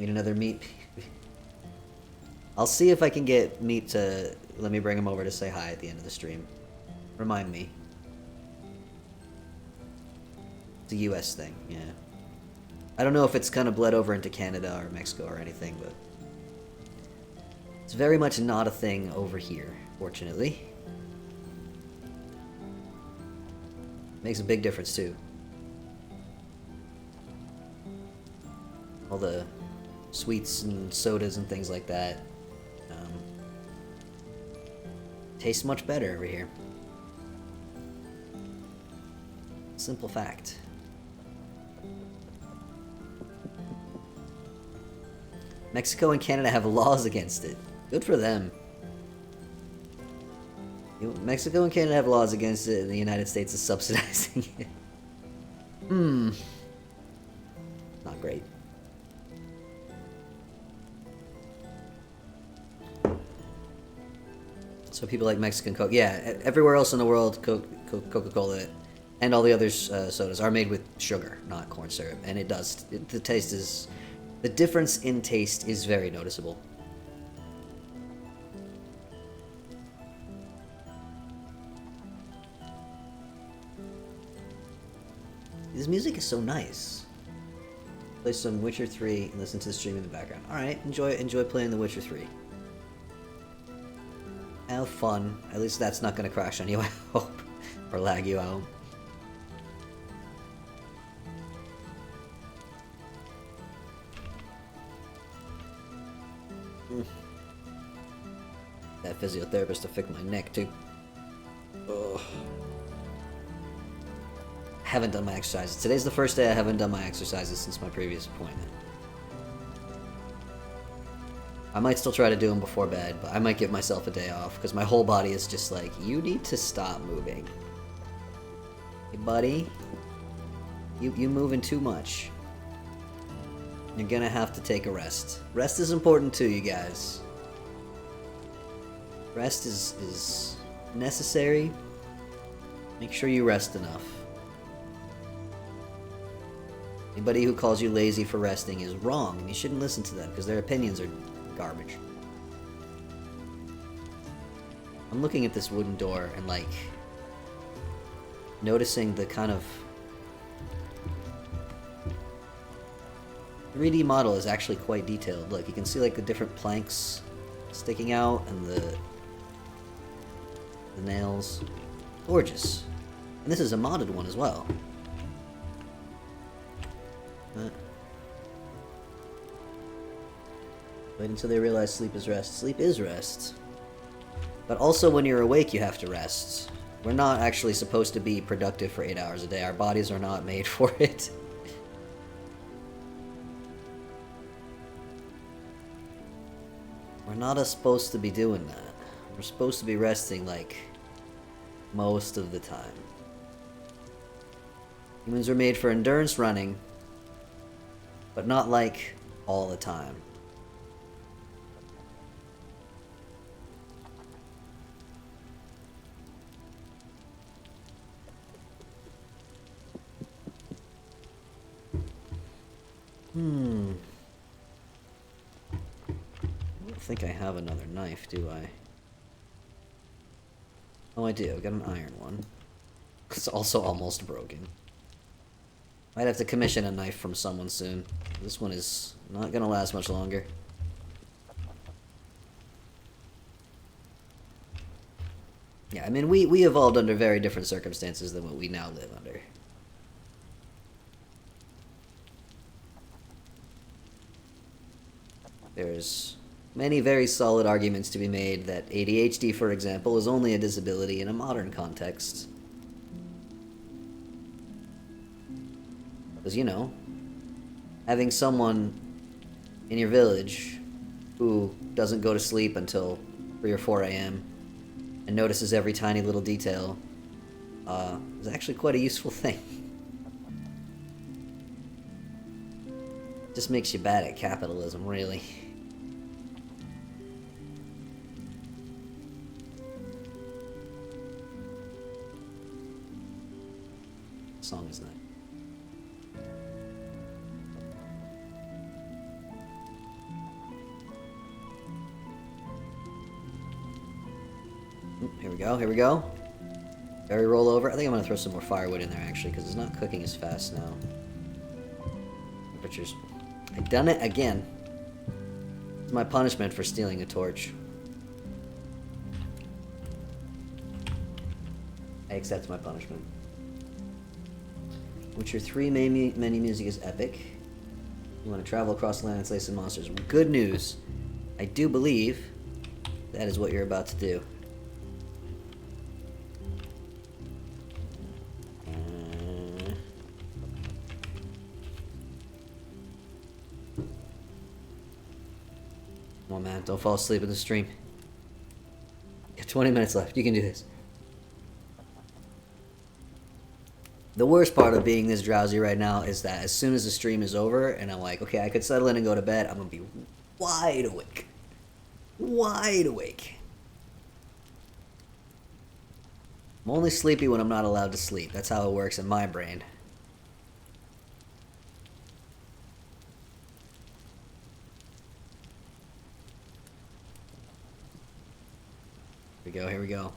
Need another meat? I'll see if I can get Meat to let me bring him over to say hi at the end of the stream. Remind me. It's a US thing, yeah. I don't know if it's kind of bled over into Canada or Mexico or anything, but... It's very much not a thing over here, fortunately. Makes a big difference, too. All the sweets and sodas and things like that. Tastes much better over here. Simple fact. Mexico and Canada have laws against it. Good for them. Mexico and Canada have laws against it, and the United States is subsidizing it. Not great. So people like Mexican Coke. Yeah, everywhere else in the world, Coca-Cola and all the other sodas are made with sugar, not corn syrup. And it does. The taste is... The difference in taste is very noticeable. All the sweets and sodas and things like that. All the sweets and sodas and things like that. This music is so nice. Play some Witcher 3 and listen to the stream in the background. Alright, enjoy playing The Witcher 3. Have fun. At least that's not gonna crash on you, I hope. Or lag you out. That physiotherapist to fix my neck too. Ugh. Haven't done my exercises. Today's the first day I haven't done my exercises since my previous appointment. I might still try to do them before bed, but I might give myself a day off because my whole body is just like, you need to stop moving. Hey buddy, you moving too much. You're gonna have to take a rest. Rest is important too, you guys. Rest is necessary. Make sure you rest enough. Anybody who calls you lazy for resting is wrong, and you shouldn't listen to them because their opinions are garbage. I'm looking at this wooden door and like noticing the kind of 3D model is actually quite detailed. Look, you can see like the different planks sticking out and the nails. Gorgeous. And this is a modded one as well. Wait until they realize sleep is rest. Sleep is rest. But also when you're awake you have to rest. We're not actually supposed to be productive for 8 hours a day. Our bodies are not made for it. We're not supposed to be doing that. We're supposed to be resting like most of the time. Humans are made for endurance running, but not like all the time. I don't think I have another knife, do I? Oh, I do. I got an iron one. It's also almost broken. Might have to commission a knife from someone soon. This one is not gonna last much longer. Yeah, I mean, we evolved under very different circumstances than what we now live under. There's many very solid arguments to be made that ADHD, for example, is only a disability in a modern context. Because, you know, having someone in your village who doesn't go to sleep until 3 or 4 a.m. and notices every tiny little detail is actually quite a useful thing. Just makes you bad at capitalism, really. Song is nice. Here we go, here we go. Berry roll over. I think I'm gonna throw some more firewood in there actually, because it's not cooking as fast now. Temperatures. I've done it again. It's my punishment for stealing a torch. I accept my punishment. Witcher 3 menu music is epic. You want to travel across the land and slay some monsters. Good news. I do believe that is what you're about to do. Come on, man. Don't fall asleep in the stream. You got 20 minutes left. You can do this. The worst part of being this drowsy right now is that as soon as the stream is over and I'm like, okay, I could settle in and go to bed, I'm going to be wide awake. Wide awake. I'm only sleepy when I'm not allowed to sleep. That's how it works in my brain. Here we go, here we go.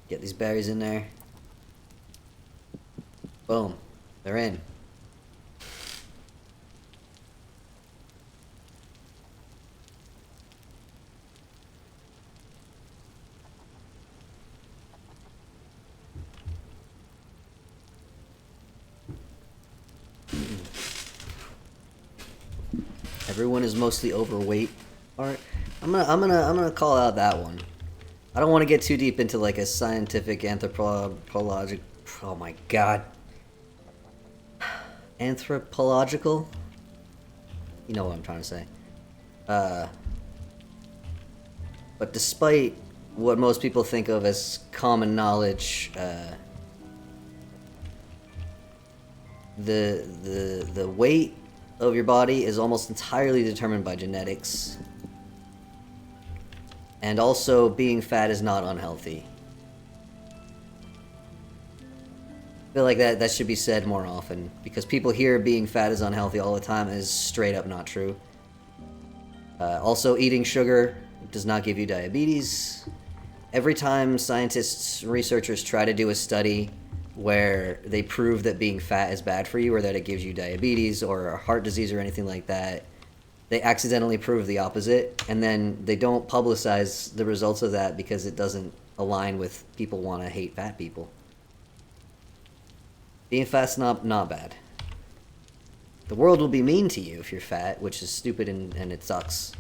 Get these berries in there. Boom. They're in. Everyone is mostly overweight. Alright. I'm gonna call out that one. I don't want to get too deep into like a scientific anthropologic. Oh my god. Anthropological? You know what I'm trying to say. But despite what most people think of as common knowledge, the weight of your body is almost entirely determined by genetics. And also, being fat is not unhealthy. I feel like that should be said more often, because people hear being fat is unhealthy all the time, and is straight up not true. Also, eating sugar does not give you diabetes. Every time scientists, researchers try to do a study where they prove that being fat is bad for you, or that it gives you diabetes or heart disease or anything like that, they accidentally prove the opposite, and then they don't publicize the results of that because it doesn't align with people want to hate fat people. Being fat's not bad. The world will be mean to you if you're fat, which is stupid and it sucks.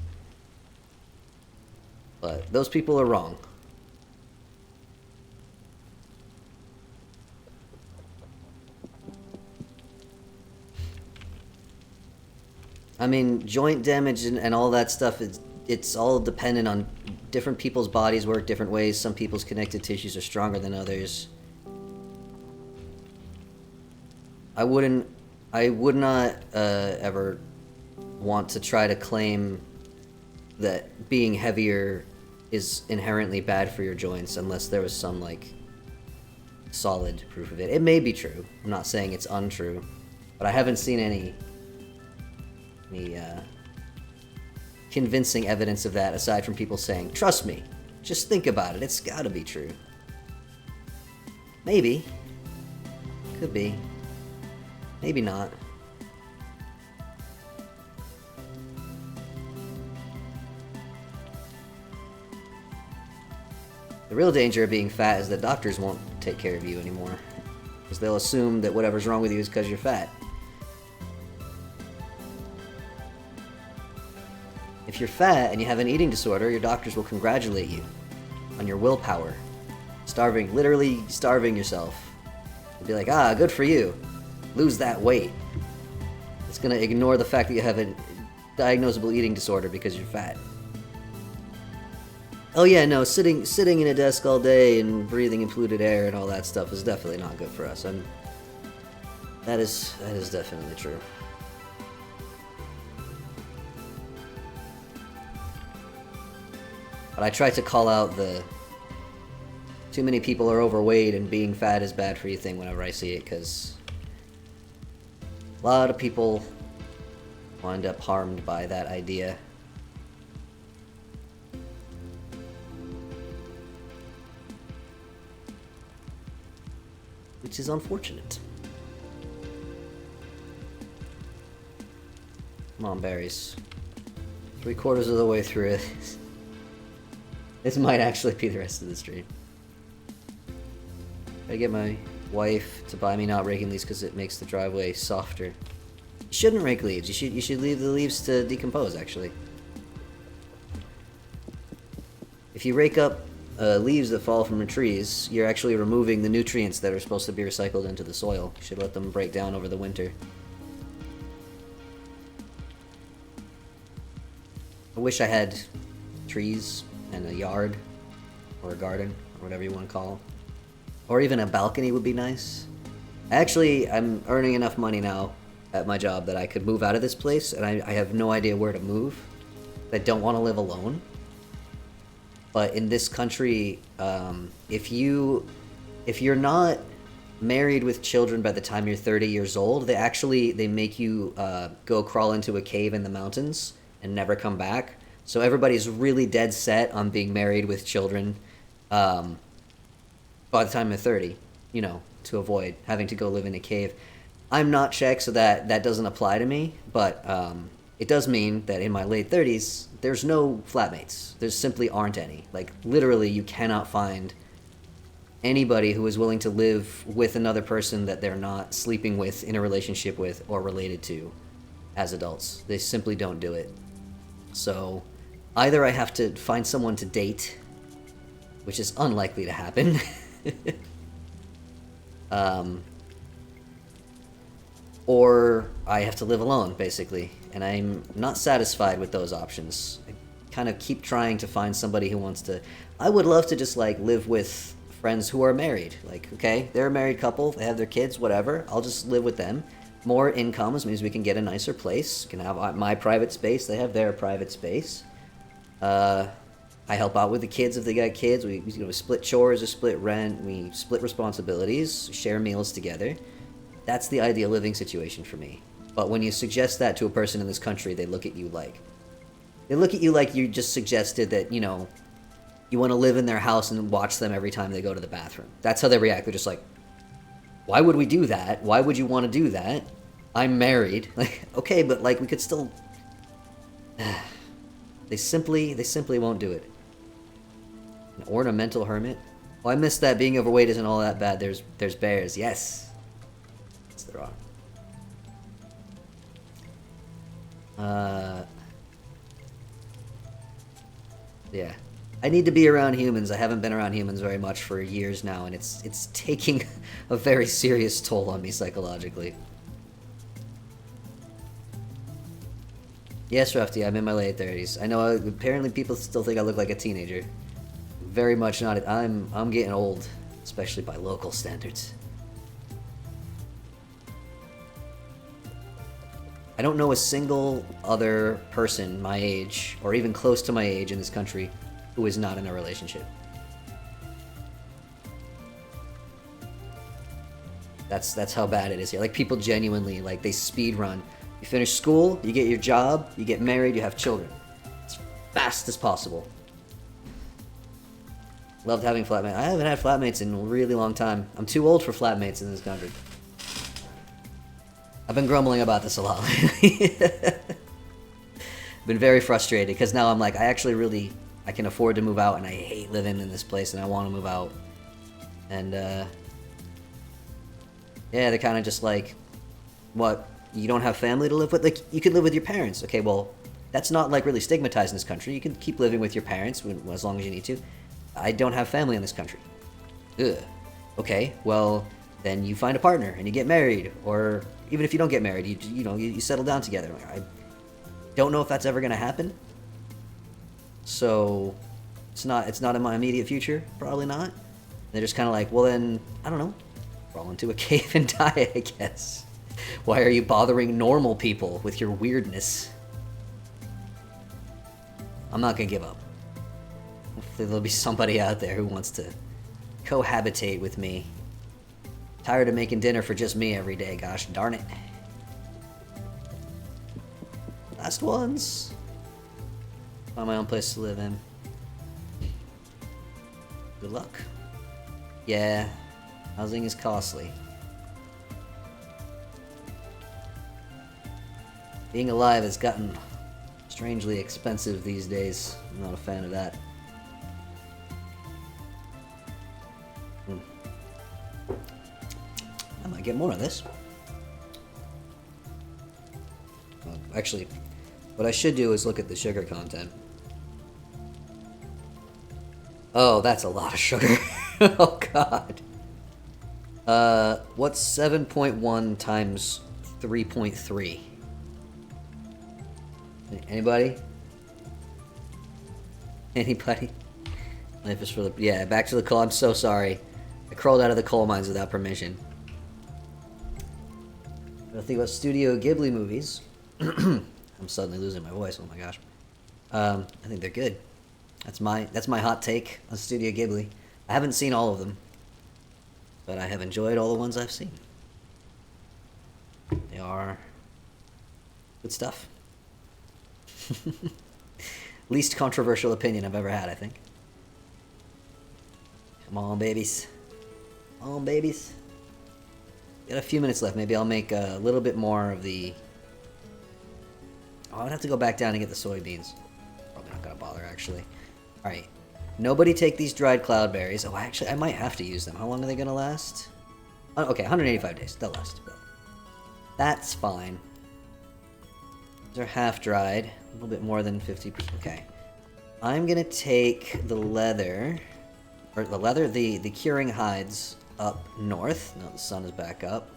But those people are wrong. I mean, joint damage and all that stuff, it's all dependent on different people's bodies work different ways. Some people's connective tissues are stronger than others. I would not ever want to try to claim that being heavier is inherently bad for your joints unless there was some, like, solid proof of it. It may be true. I'm not saying it's untrue, but I haven't seen any convincing evidence of that aside from people saying, trust me, just think about it, it's gotta be true. Maybe. Could be. Maybe not. The real danger of being fat is that doctors won't take care of you anymore, because they'll assume that whatever's wrong with you is because you're fat. If you're fat and you have an eating disorder, your doctors will congratulate you on your willpower. Literally starving yourself. They'll be like, ah, good for you. Lose that weight. It's gonna ignore the fact that you have a diagnosable eating disorder because you're fat. Oh yeah, no, sitting in a desk all day and breathing in polluted air and all that stuff is definitely not good for us. That is definitely true. But I try to call out the too many people are overweight and being fat is bad for you thing whenever I see it, because a lot of people wind up harmed by that idea. Which is unfortunate. Come on, berries. 3/4 of the way through it. This might actually be the rest of the stream. I get my wife to buy me not raking leaves because it makes the driveway softer. You shouldn't rake leaves. You should leave the leaves to decompose, actually. If you rake up leaves that fall from the trees, you're actually removing the nutrients that are supposed to be recycled into the soil. You should let them break down over the winter. I wish I had trees and a yard, or a garden, or whatever you want to call it. Or even a balcony would be nice. Actually, I'm earning enough money now at my job that I could move out of this place, and I have no idea where to move. I don't want to live alone. But in this country, if you're not married with children by the time you're 30 years old, they make you go crawl into a cave in the mountains and never come back. So everybody's really dead set on being married with children by the time they're 30. You know, to avoid having to go live in a cave. I'm not Czech, so that doesn't apply to me, but it does mean that in my late 30s, there's no flatmates. There simply aren't any. Like, literally, you cannot find anybody who is willing to live with another person that they're not sleeping with, in a relationship with, or related to as adults. They simply don't do it. So, either I have to find someone to date, which is unlikely to happen, or I have to live alone, basically. And I'm not satisfied with those options. I kind of keep trying to find somebody who wants to... I would love to just, like, live with friends who are married. Like, okay, they're a married couple, they have their kids, whatever. I'll just live with them. More incomes means we can get a nicer place. We can have my private space, they have their private space. I help out with the kids if they got kids. We split chores or split rent. We split responsibilities, share meals together. That's the ideal living situation for me. But when you suggest that to a person in this country, they look at you like... They look at you like you just suggested that, you know, you want to live in their house and watch them every time they go to the bathroom. That's how they react. They're just like, why would we do that? Why would you want to do that? I'm married. Like, okay, but, like, we could still... They simply won't do it. An ornamental hermit? Oh, I missed that. Being overweight isn't all that bad. There's bears. Yes. Yes, there are. Yeah. I need to be around humans. I haven't been around humans very much for years now, and it's taking a very serious toll on me psychologically. Yes, Rufty, I'm in my late 30s. I know apparently people still think I look like a teenager. Very much not. I'm getting old, especially by local standards. I don't know a single other person my age, or even close to my age in this country, who is not in a relationship. That's how bad it is here. Like, people genuinely, like, they speed run. You finish school, you get your job, you get married, you have children. As fast as possible. Loved having flatmates. I haven't had flatmates in a really long time. I'm too old for flatmates in this country. I've been grumbling about this a lot lately. Been very frustrated, because now I'm like, I can afford to move out, and I hate living in this place, and I want to move out. And, yeah, they're kind of just like, what, you don't have family to live with? Like, you could live with your parents. Okay, well, that's not, like, really stigmatized in this country. You can keep living with your parents as long as you need to. I don't have family in this country. Ugh. Okay, well, then you find a partner, and you get married, or even if you don't get married, you settle down together. I don't know if that's ever going to happen. So, it's not in my immediate future. Probably not. They're just kind of like, well then, I don't know, crawl into a cave and die, I guess. Why are you bothering normal people with your weirdness? I'm not gonna give up. Hopefully there'll be somebody out there who wants to cohabitate with me. Tired of making dinner for just me every day, gosh darn it. Last ones. Find my own place to live in. Good luck. Yeah, housing is costly. Being alive has gotten strangely expensive these days. I'm not a fan of that. I might get more of this. Actually, what I should do is look at the sugar content. Oh, that's a lot of sugar. Oh, God. What's 7.1 times 3.3? Anybody? Anybody? Life is for the... Yeah, back to the coal. I'm so sorry. I crawled out of the coal mines without permission. I think about Studio Ghibli movies. I'm suddenly losing my voice. Oh my gosh. I think they're good. That's my hot take on Studio Ghibli. I haven't seen all of them, but I have enjoyed all the ones I've seen. They are good stuff. Least controversial opinion I've ever had, I think. Come on, babies. Come on, babies. Got a few minutes left. Maybe I'll make a little bit more of the... Oh, I would have to go back down and get the soybeans. Probably not gonna bother, actually. Alright. Nobody take these dried cloudberries. Oh, actually, I might have to use them. How long are they gonna last? Oh, okay, 185 days. They'll last. That's fine. These are half-dried. A little bit more than 50%. Okay. I'm gonna take the leather... Or the leather? The curing hides up north. No, the sun is back up.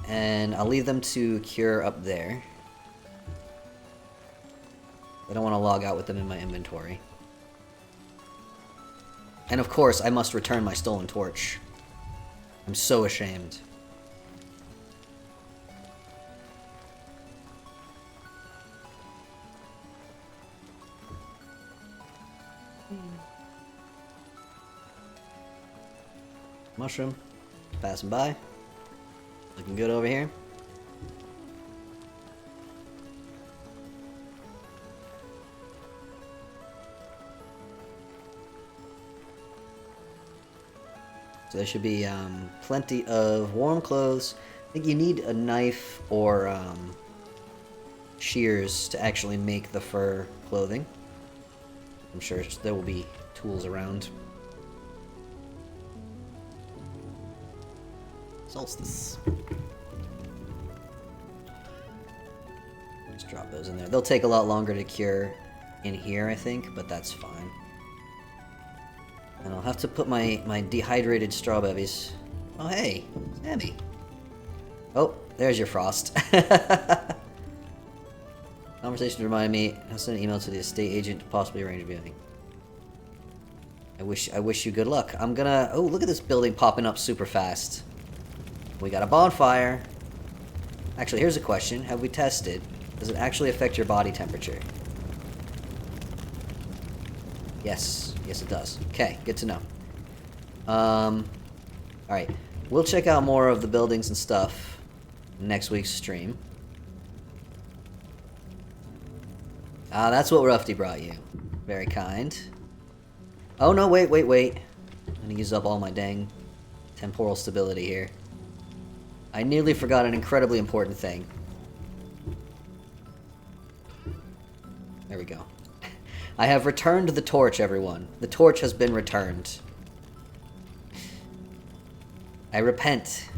And I'll leave them to cure up there. I don't want to log out with them in my inventory. And of course, I must return my stolen torch. I'm so ashamed. Mushroom. Passing by. Looking good over here. So there should be plenty of warm clothes. I think you need a knife or shears to actually make the fur clothing. I'm sure there will be tools around. Solstice. Just drop those in there. They'll take a lot longer to cure in here, I think, but that's fine. And I'll have to put my dehydrated strawberries. Oh, hey, Samy. Oh, there's your frost. Conversation reminded me. I'll send an email to the estate agent to possibly arrange a viewing. I wish you good luck. I'm gonna. Oh, look at this building popping up super fast. We got a bonfire. Actually, here's a question. Have we tested? Does it actually affect your body temperature? Yes. Yes, it does. Okay, good to know. Alright. We'll check out more of the buildings and stuff next week's stream. Ah, that's what Rufty brought you. Very kind. Oh, no, wait. I'm gonna use up all my dang temporal stability here. I nearly forgot an incredibly important thing. There we go. I have returned the torch, everyone. The torch has been returned. I repent.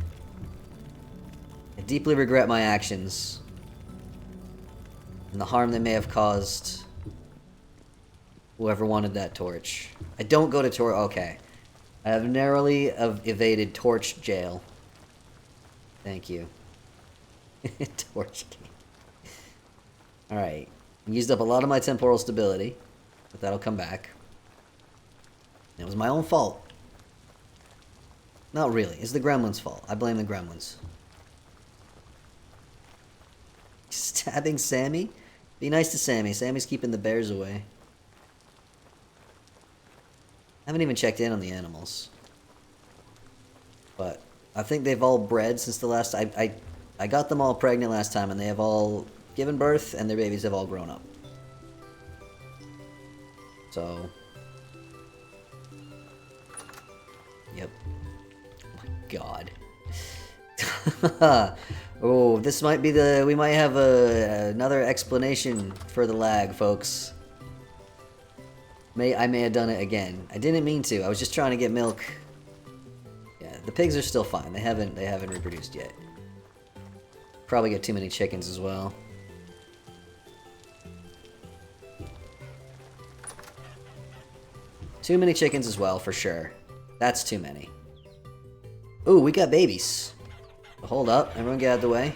I deeply regret my actions and the harm they may have caused whoever wanted that torch. I don't go to torch. Okay. I have narrowly evaded torch jail. Thank you. Torch game. Alright. Used up a lot of my temporal stability. But that'll come back. It was my own fault. Not really. It's the gremlins' fault. I blame the gremlins. Stabbing Samy? Be nice to Samy. Sammy's keeping the bears away. I haven't even checked in on the animals. But I think they've all bred since the last... I got them all pregnant last time, and they have all given birth, and their babies have all grown up. So... Yep. Oh my god. Oh, this might be the... We might have another explanation for the lag, folks. I may have done it again. I didn't mean to. I was just trying to get milk. Yeah, the pigs are still fine. They haven't reproduced yet. Probably get too many chickens as well. Too many chickens as well, for sure. That's too many. Ooh, we got babies. Hold up, everyone get out of the way.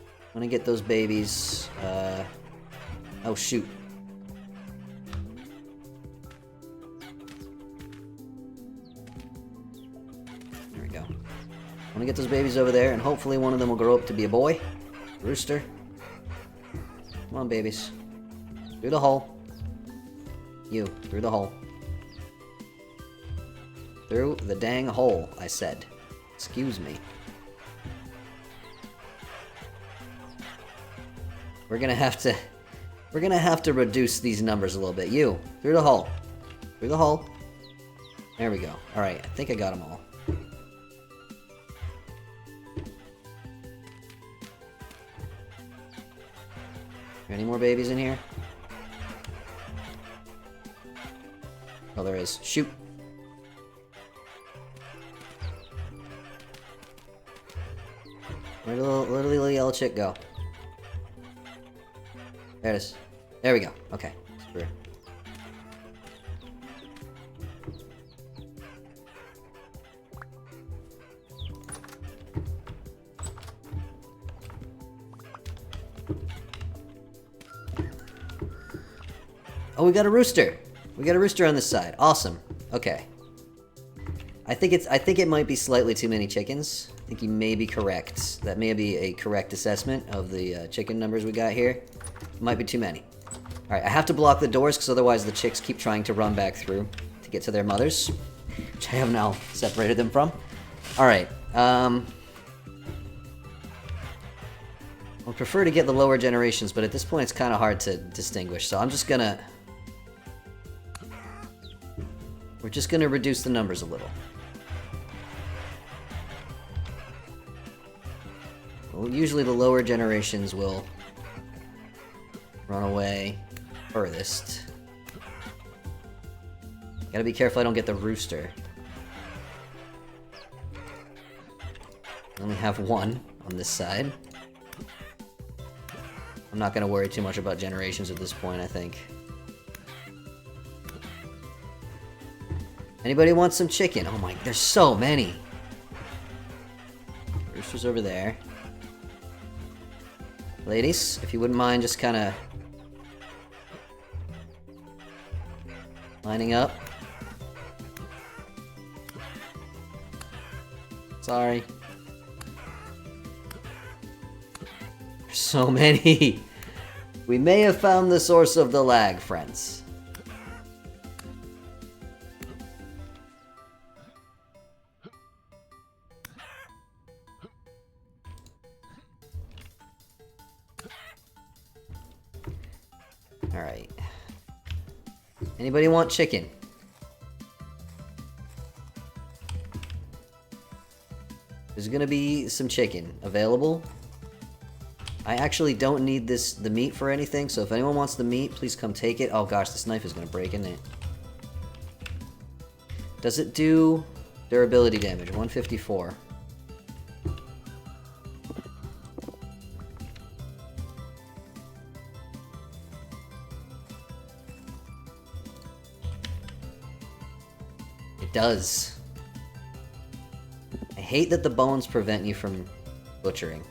I'm gonna get those babies, oh shoot. There we go. I'm gonna get those babies over there, and hopefully one of them will grow up to be a boy. Rooster. Come on, babies. Through the hole. You, through the hole. Through the dang hole, I said. Excuse me. We're gonna have to reduce these numbers a little bit. You, through the hole. Through the hole. There we go. Alright, I think I got them all. Any more babies in here? Oh, there is. Shoot! Where'd the little yellow chick go? There it is. There we go. Okay. Screw it. Oh, we got a rooster! We got a rooster on this side. Awesome. Okay. I think it might be slightly too many chickens. I think you may be correct. That may be a correct assessment of the chicken numbers we got here. Might be too many. Alright, I have to block the doors because otherwise the chicks keep trying to run back through to get to their mothers, which I have now separated them from. Alright, I would prefer to get the lower generations, but at this point it's kind of hard to distinguish, so I'm just gonna... We're just gonna reduce the numbers a little. Well, usually the lower generations will run away furthest. Gotta be careful I don't get the rooster. I only have one on this side. I'm not gonna worry too much about generations at this point, I think. Anybody want some chicken? Oh my, there's so many! Rooster's over there. Ladies, if you wouldn't mind just kinda... lining up. Sorry. There's so many! We may have found the source of the lag, friends. Alright. Anybody want chicken? There's gonna be some chicken available. I actually don't need the meat for anything, so if anyone wants the meat, please come take it. Oh gosh, this knife is gonna break, isn't it? Does it do durability damage? 154. It does. I hate that the bones prevent you from butchering.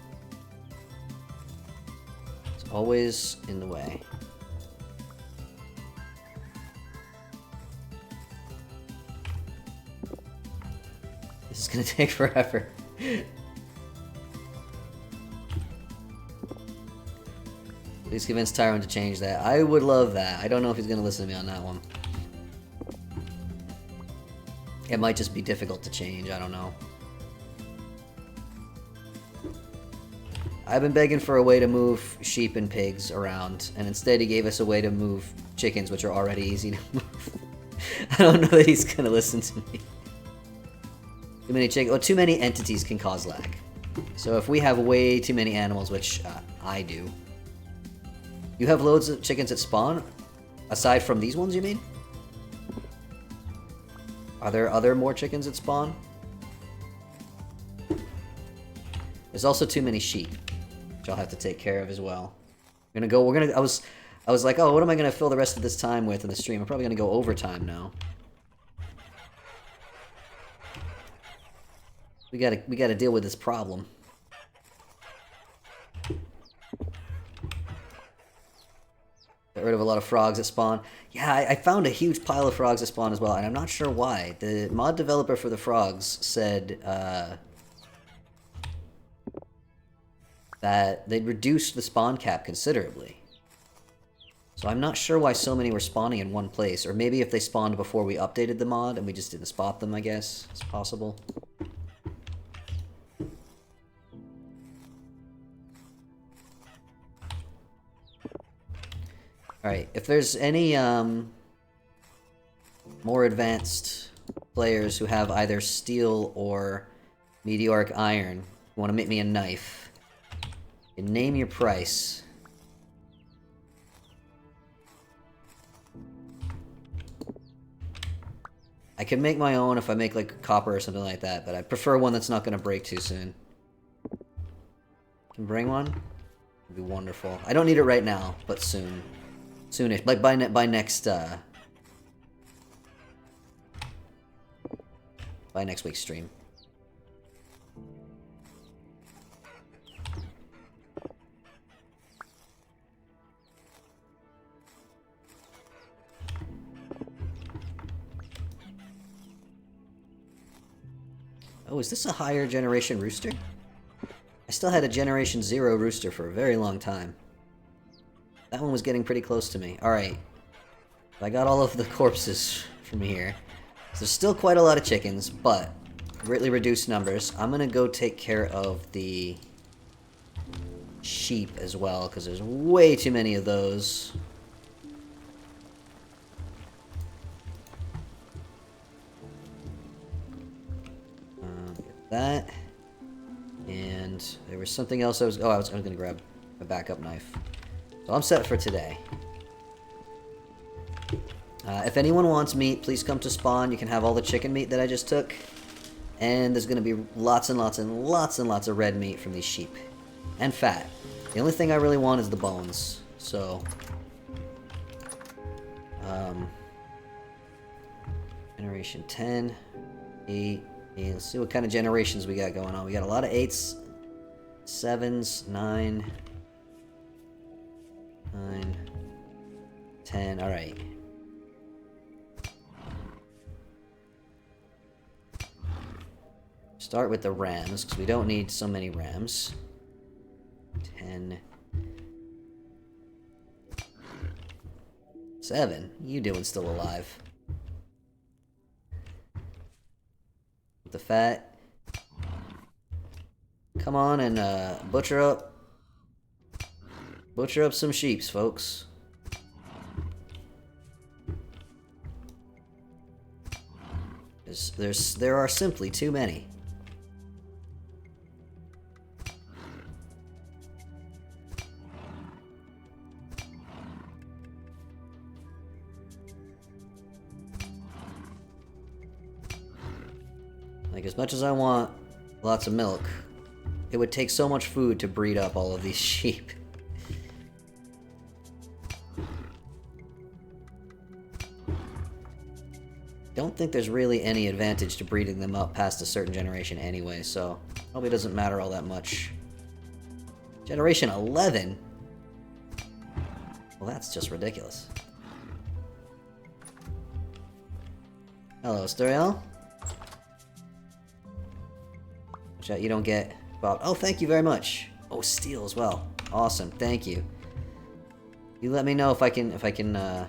It's always in the way. This is gonna take forever. Please convince Tyrone to change that. I would love that. I don't know if he's gonna listen to me on that one. It might just be difficult to change, I don't know. I've been begging for a way to move sheep and pigs around, and instead he gave us a way to move chickens, which are already easy to move. I don't know that he's gonna listen to me. Too many too many entities can cause lag. So if we have way too many animals, which I do. You have loads of chickens at spawn? Aside from these ones, you mean? Are there other more chickens at spawn? There's also too many sheep, which I'll have to take care of as well. I was like, oh, what am I gonna fill the rest of this time with in the stream? I'm probably gonna go overtime now. We gotta deal with this problem. Got rid of a lot of frogs at spawn. Yeah, I found a huge pile of frogs at spawn as well, and I'm not sure why. The mod developer for the frogs said that they'd reduced the spawn cap considerably. So I'm not sure why so many were spawning in one place, or maybe if they spawned before we updated the mod and we just didn't spot them, I guess. It's possible. Alright, if there's any more advanced players who have either steel or meteoric iron who want to make me a knife, and name your price. I can make my own if I make like copper or something like that, but I prefer one that's not going to break too soon. Can bring one? It'd be wonderful. I don't need it right now, but soon. Soonish. Like by next week's stream. Oh, is this a higher generation rooster? I still had a generation 0 rooster for a very long time. That one was getting pretty close to me. Alright. I got all of the corpses from here. So there's still quite a lot of chickens, but greatly reduced numbers. I'm gonna go take care of the sheep as well, because there's way too many of those. Get that. And there was something else I was gonna grab a backup knife. So I'm set for today. If anyone wants meat, please come to spawn. You can have all the chicken meat that I just took. And there's gonna be lots and lots and lots and lots of red meat from these sheep. And fat. The only thing I really want is the bones. So... Generation 10, 8, let's see what kind of generations we got going on. We got a lot of 8s, 7s, 9, 10, alright. Start with the rams, because we don't need so many rams. 10. 7. You doing still alive? With the fat. Come on and butcher up some sheeps, folks. There are simply too many. Like, as much as I want lots of milk, it would take so much food to breed up all of these sheep. Don't think there's really any advantage to breeding them up past a certain generation anyway, so probably doesn't matter all that much. Generation 11? Well, that's just ridiculous. Hello, Storiel. Watch out you don't get bobbed. Oh, thank you very much. Oh, steel as well. Awesome, thank you. You let me know if I can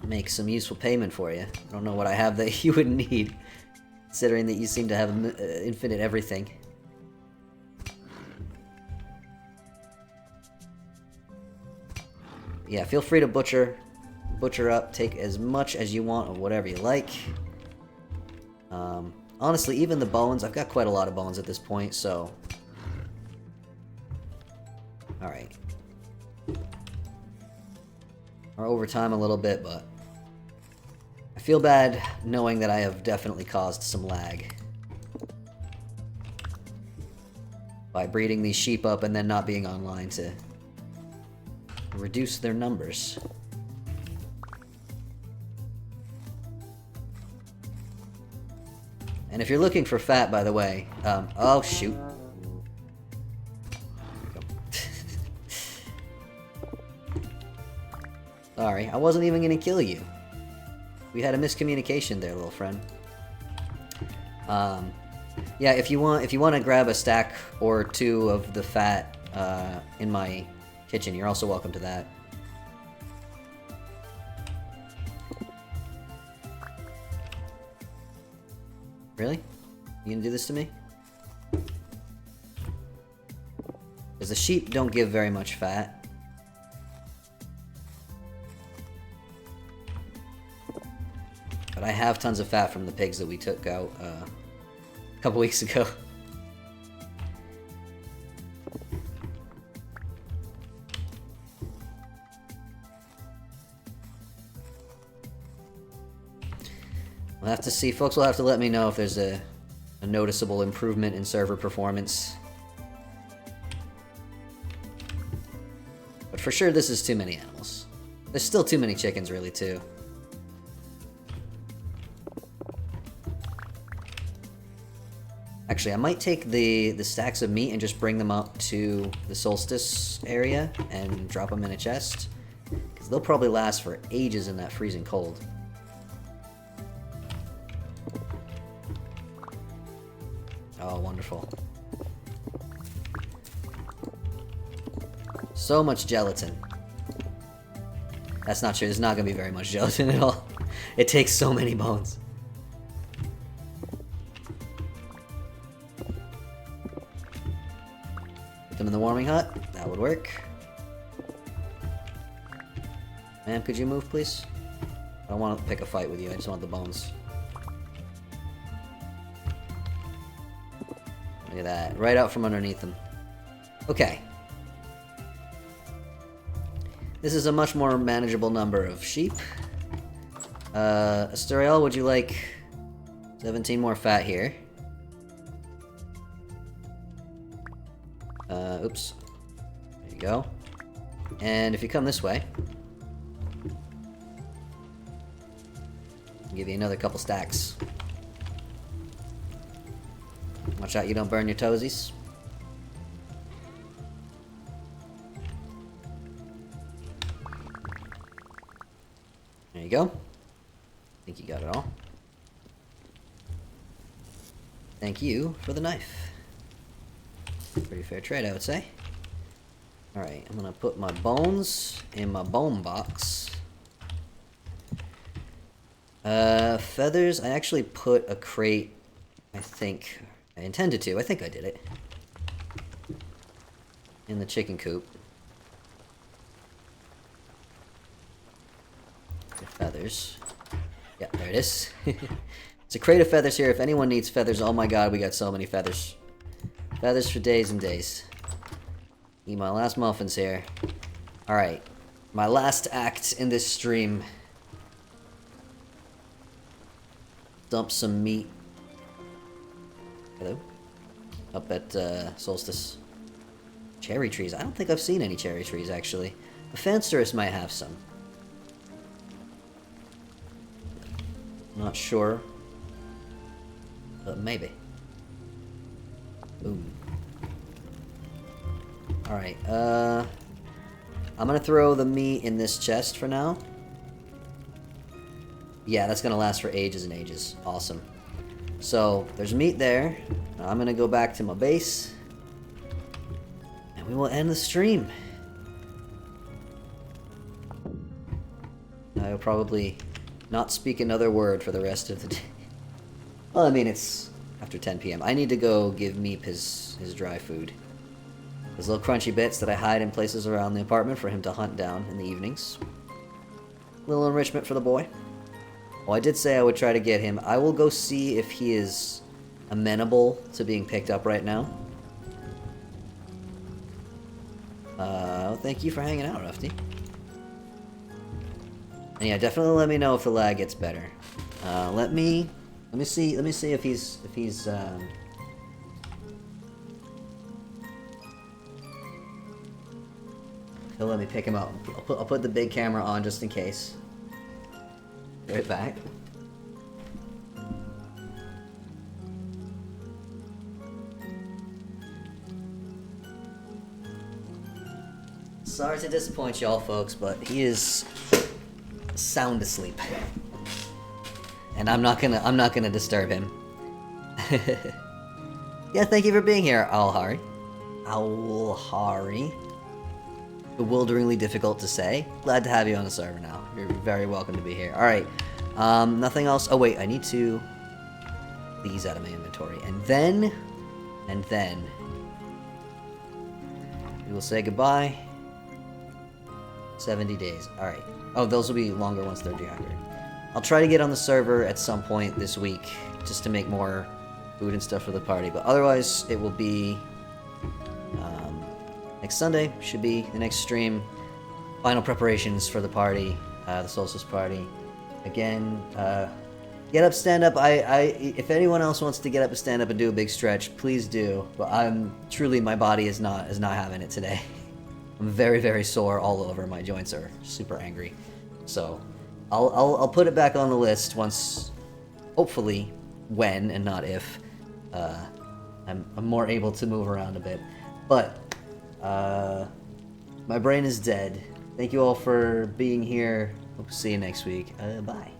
make some useful payment for you. I don't know what I have that you would need, considering that you seem to have infinite everything. Yeah, feel free to butcher up, take as much as you want of whatever you like. Honestly, even the bones, I've got quite a lot of bones at this point, so... Alright. We're over time a little bit, but... I feel bad knowing that I have definitely caused some lag. By breeding these sheep up and then not being online to... reduce their numbers. And if you're looking for fat, by the way, oh shoot. Sorry, I wasn't even gonna kill you. We had a miscommunication there, little friend. Yeah, if you want to grab a stack or two of the fat in my kitchen, you're also welcome to that. Really? You gonna do this to me? Because the sheep don't give very much fat. But I have tons of fat from the pigs that we took out a couple weeks ago. We'll have to see. Folks will have to let me know if there's a noticeable improvement in server performance. But for sure, this is too many animals. There's still too many chickens, really, too. Actually, I might take the stacks of meat and just bring them up to the solstice area and drop them in a chest. Because they'll probably last for ages in that freezing cold. Oh, wonderful. So much gelatin. That's not true. There's not going to be very much gelatin at all. It takes so many bones. Put them in the warming hut. That would work. Ma'am, could you move, please? I don't want to pick a fight with you. I just want the bones. Look at that. Right out from underneath them. Okay. This is a much more manageable number of sheep. Asturiel, would you like 17 more fat here? Oops. There you go. And if you come this way, I'll give you another couple stacks. Watch out you don't burn your toesies. There you go. I think you got it all. Thank you for the knife. Pretty fair trade, I would say. Alright, I'm gonna put my bones in my bone box. Feathers, I actually put a crate, I think, I intended to, I think I did it, in the chicken coop. Feathers. Yeah, there it is. It's a crate of feathers here. If anyone needs feathers, oh my god, we got so many feathers. Feathers for days and days. Eat my last muffins here. Alright. My last act in this stream. Dump some meat. Hello? Up at Solstice. Cherry trees. I don't think I've seen any cherry trees, actually. The Fansterus might have some. Not sure. But maybe. Boom. Alright, I'm gonna throw the meat in this chest for now. Yeah, that's gonna last for ages and ages. Awesome. So, there's meat there. Now I'm gonna go back to my base. And we will end the stream. I will probably not speak another word for the rest of the day. Well, I mean, it's after 10 p.m. I need to go give Meep his dry food. Those little crunchy bits that I hide in places around the apartment for him to hunt down in the evenings. Little enrichment for the boy. Well, I did say I would try to get him. I will go see if he is amenable to being picked up right now. Thank you for hanging out, Rufty. And yeah, definitely let me know if the lag gets better. Let me see if he's he'll let me pick him up. I'll put the big camera on just in case. Right back. Sorry to disappoint y'all, folks, but he is sound asleep, and I'm not gonna disturb him. Yeah, thank you for being here, Alhari. Bewilderingly difficult to say. Glad to have you on the server now. You're very welcome to be here. Alright. Nothing else. Oh wait, I need to these out of my inventory. And then we will say goodbye. 70 days. Alright. Oh, those will be longer once they're dehydrated. I'll try to get on the server at some point this week, just to make more food and stuff for the party. But otherwise, it will be next Sunday. Should be the next stream. Final preparations for the party, the solstice party. Again, get up, stand up. If anyone else wants to get up and stand up and do a big stretch, please do. But my body is not having it today. I'm very, very sore all over. My joints are super angry. So I'll put it back on the list once, hopefully, when and not if I'm more able to move around a bit. But my brain is dead. Thank you all for being here. Hope to see you next week. Bye.